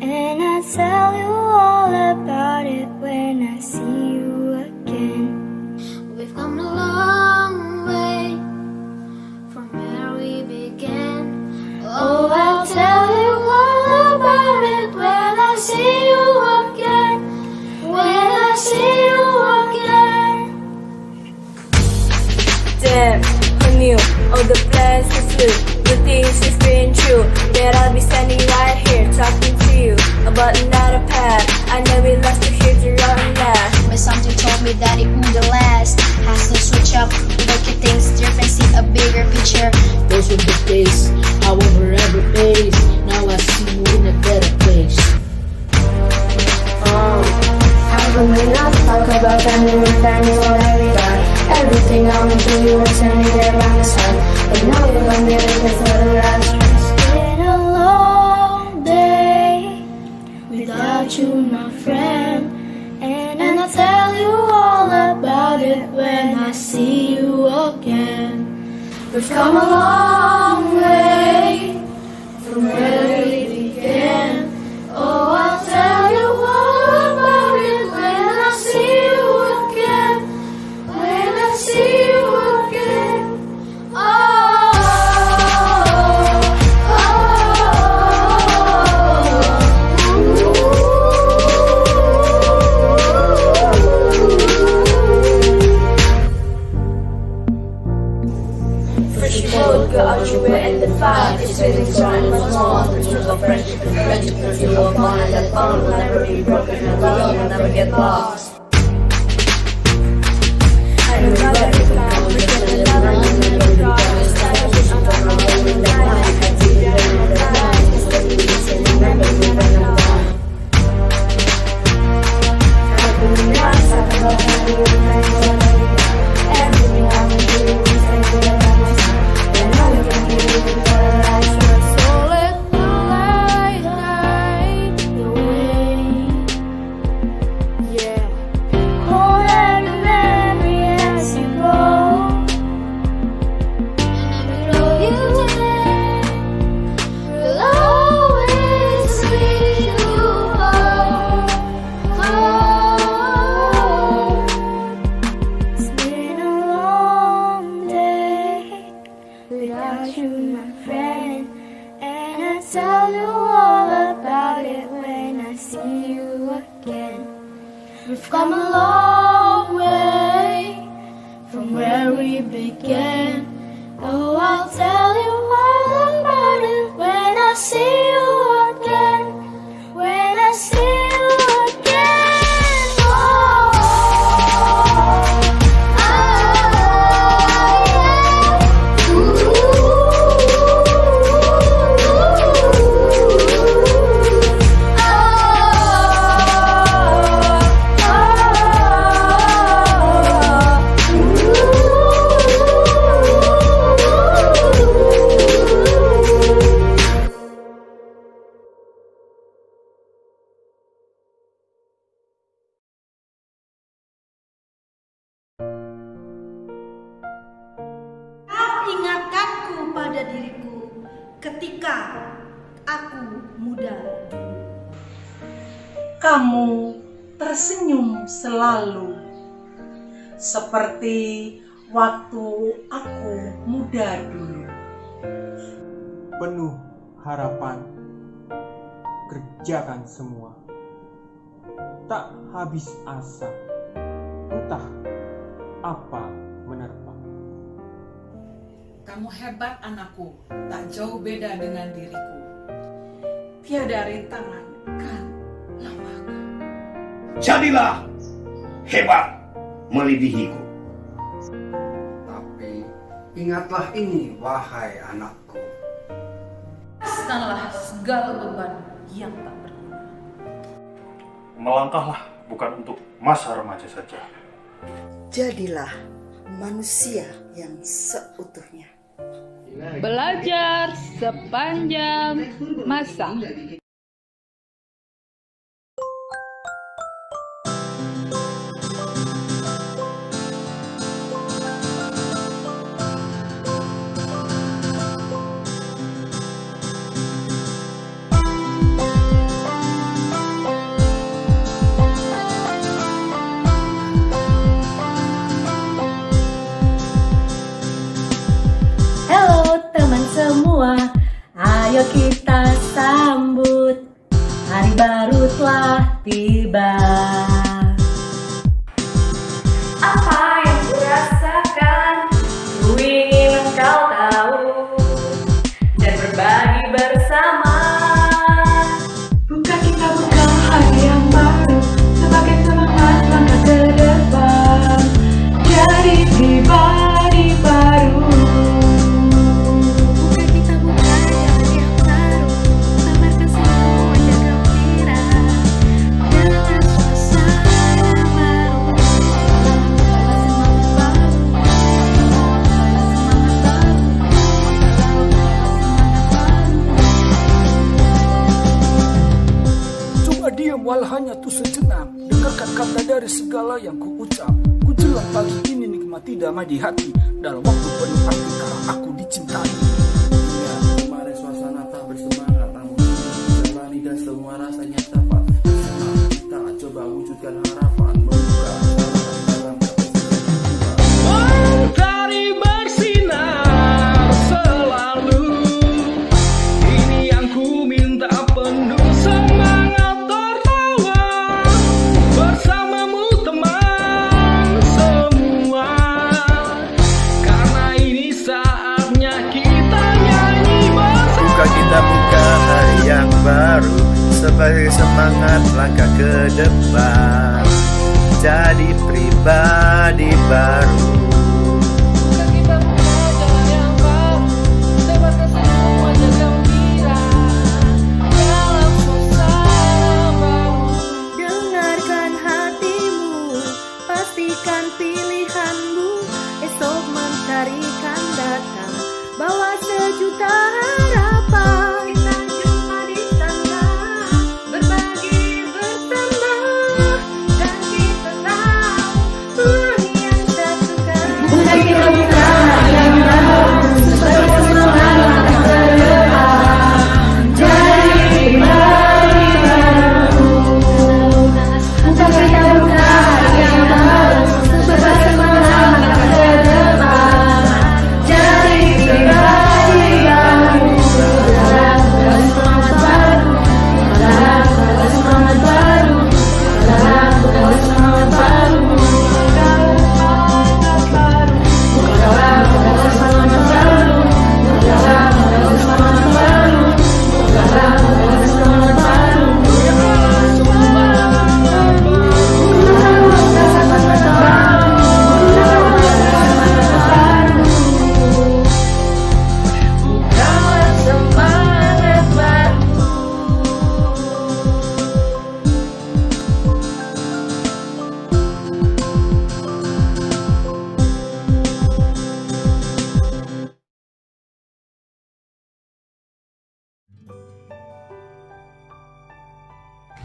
and I'll tell you all about it when I see you again. We've come a long way from where we began. Oh, I'll tell you all about it when I see you again. When I see you again. Damn, who knew all the plans we flew, the things we've been through, that I'll be standing right here talking to you about another path. I know we love to hear the roaring laugh. But something told me that it wouldn't last. Has to switch up, look at things different, see a bigger picture. Those were the days I won't forever face. Now I see you in a better place. Haven't we not talk about family when family's all that we got? Everything I went through, you were standing there by my side. But now you're gonna be with us for the last time. It's been a long day without you, my friend, and I'll tell you all about it when I see you again. We've come a long way from where we began. Oh, I'll tell you all about it when I see you again. When I see you again. First you both go out your way and the fight is feeling strong and much more. The truth of friendship and friendship, the truth of bond, and that bond will never be broken, and love will never get lost. I know that we can come together and never be promised. I know we should come along with that life. I see you there in the night, it's what we need to remember when I'm gone. I've been nice, I've been loving you, everything I've been doing is taking it by my side. And now we can be living for the last one. So let the light guide the way. Yeah. tell you all about it when I see you again. We've come a long way from where we began. Oh, I'll tell you all about it when I see you again. When I see you again. Oh, ingatkanku pada diriku ketika aku muda dulu. Kamu tersenyum selalu seperti waktu aku muda dulu. Penuh harapan, kerjakan semua. Tak habis asa, entah apa menerpa. Kamu hebat anakku, tak jauh beda dengan diriku. Tiada rintangan kan lawaku. Jadilah hebat melebihiku. Tapi ingatlah ini, wahai anakku. Lepaskanlah segala beban yang tak berguna. Melangkahlah bukan untuk masa remaja saja. Jadilah manusia yang seutuhnya. Belajar sepanjang masa. Semua, ayo kita sambut, hari baru telah tiba. Apa yang kurasakan, ku ingin engkau tahu, dan berbagi bersama. Buka kita buka hari yang baru, sebagai semangat langkah ke depan, jadi pribadi baru. Walau hanya tuh sejenak, dengarkan kata dari segala yang ku ucap. Ku jelang pagi ini nikmati damai di hati, dalam waktu penuh arti karena aku dicintai. Ya, kemarin suasana tak bersemangat, namun jalani dan semua rasanya tepat. Senang kita coba wujudkan harapan, membuka dalam mentari bersinar selalu. Ini yang ku minta penuh semangat. Bersamamu teman semua, karena ini saatnya kita nyanyi bersama. Buka kita buka hari yang baru, sebagai semangat langkah ke depan, jadi pribadi baru. Buka kita buka jalan yang baru, bebaskan semua gembira dalam suasana baru. Dengarkan hatimu, pastikan pilihanmu. Esok mentari kan datang, bawa sejuta harapan. Kita jumpa di sana, berbagi bersama, dan kita tahu yang satukan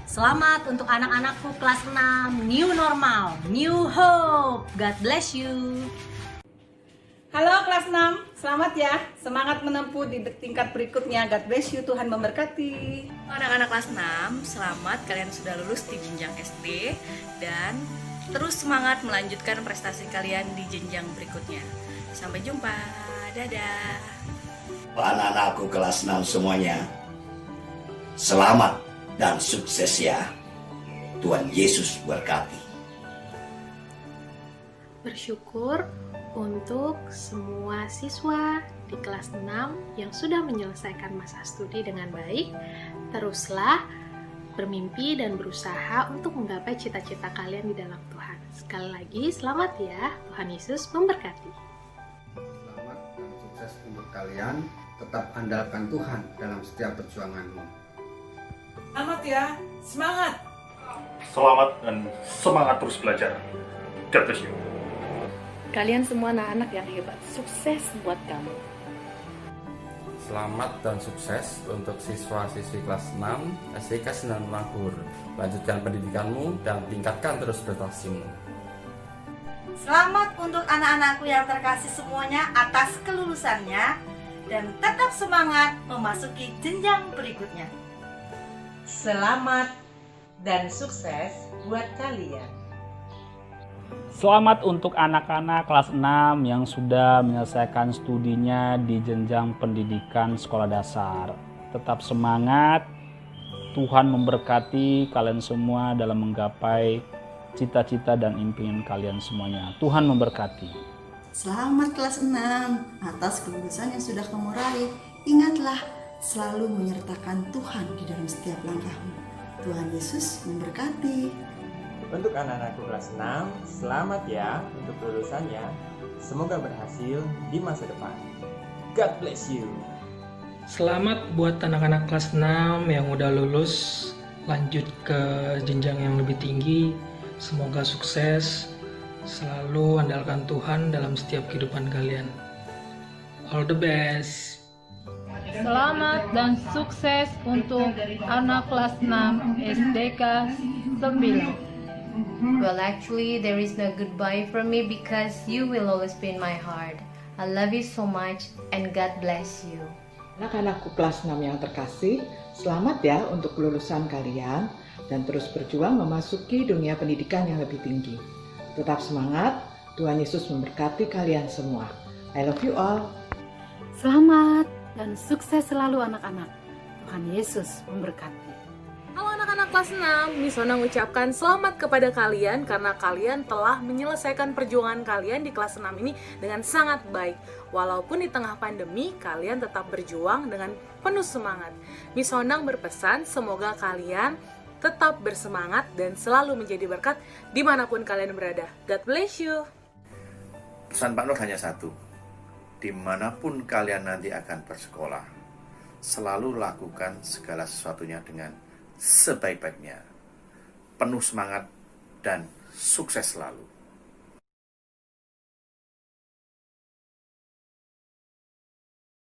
Selamat untuk anak-anakku kelas 6, new normal, new hope. God bless you. Halo kelas 6, selamat ya. Semangat menempuh di tingkat berikutnya. God bless you, Tuhan memberkati. Anak-anak kelas 6, selamat kalian sudah lulus di jenjang SD dan terus semangat melanjutkan prestasi kalian di jenjang berikutnya. Sampai jumpa. Dadah. Anak-anakku kelas 6 semuanya, selamat dan sukses ya. Tuhan Yesus berkati. Bersyukur untuk semua siswa di kelas 6 yang sudah menyelesaikan masa studi dengan baik. Teruslah bermimpi dan berusaha untuk menggapai cita-cita kalian di dalam Tuhan. Sekali lagi, selamat ya. Tuhan Yesus memberkati. Selamat dan sukses untuk kalian. Tetap andalkan Tuhan dalam setiap perjuanganmu. Selamat ya, semangat. Selamat dan semangat terus belajar. God bless you. Kalian semua anak-anak yang hebat, sukses buat kamu. Selamat dan sukses untuk siswa-siswi kelas 6 SDK 9 Penabur. Lanjutkan pendidikanmu dan tingkatkan terus prestasimu. Selamat untuk anak-anakku yang terkasih semuanya atas kelulusannya dan tetap semangat memasuki jenjang berikutnya. Selamat dan sukses buat kalian. Selamat untuk anak-anak kelas 6 yang sudah menyelesaikan studinya di jenjang pendidikan sekolah dasar. Tetap semangat, Tuhan memberkati kalian semua dalam menggapai cita-cita dan impian kalian semuanya. Tuhan memberkati. Selamat kelas 6 atas kelulusan yang sudah kamu raih. Ingatlah, selalu menyertakan Tuhan di dalam setiap langkahmu. Tuhan Yesus memberkati. Untuk anak-anakku kelas 6, selamat ya untuk kelulusannya. Semoga berhasil di masa depan. God bless you. Selamat buat anak-anak kelas 6 yang udah lulus, lanjut ke jenjang yang lebih tinggi. Semoga sukses, selalu andalkan Tuhan dalam setiap kehidupan kalian. All the best. Selamat dan sukses untuk anak kelas 6 SDK 9. Well, actually, there is no goodbye from me because you will always be in my heart. I love you so much and God bless you. Anak-anakku kelas 6 yang terkasih, selamat ya untuk kelulusan kalian dan terus berjuang memasuki dunia pendidikan yang lebih tinggi. Tetap semangat, Tuhan Yesus memberkati kalian semua. I love you all. Selamat dan sukses selalu anak-anak. Tuhan Yesus memberkati. Halo anak-anak kelas 6, Miss Ona mengucapkan selamat kepada kalian karena kalian telah menyelesaikan perjuangan kalian di kelas 6 ini dengan sangat baik. Walaupun di tengah pandemi, kalian tetap berjuang dengan penuh semangat. Miss Onang berpesan semoga kalian tetap bersemangat dan selalu menjadi berkat dimanapun kalian berada. God bless you. Pesan Pak Nur hanya satu. Dimanapun kalian nanti akan bersekolah, selalu lakukan segala sesuatunya dengan sebaik-baiknya, penuh semangat dan sukses selalu.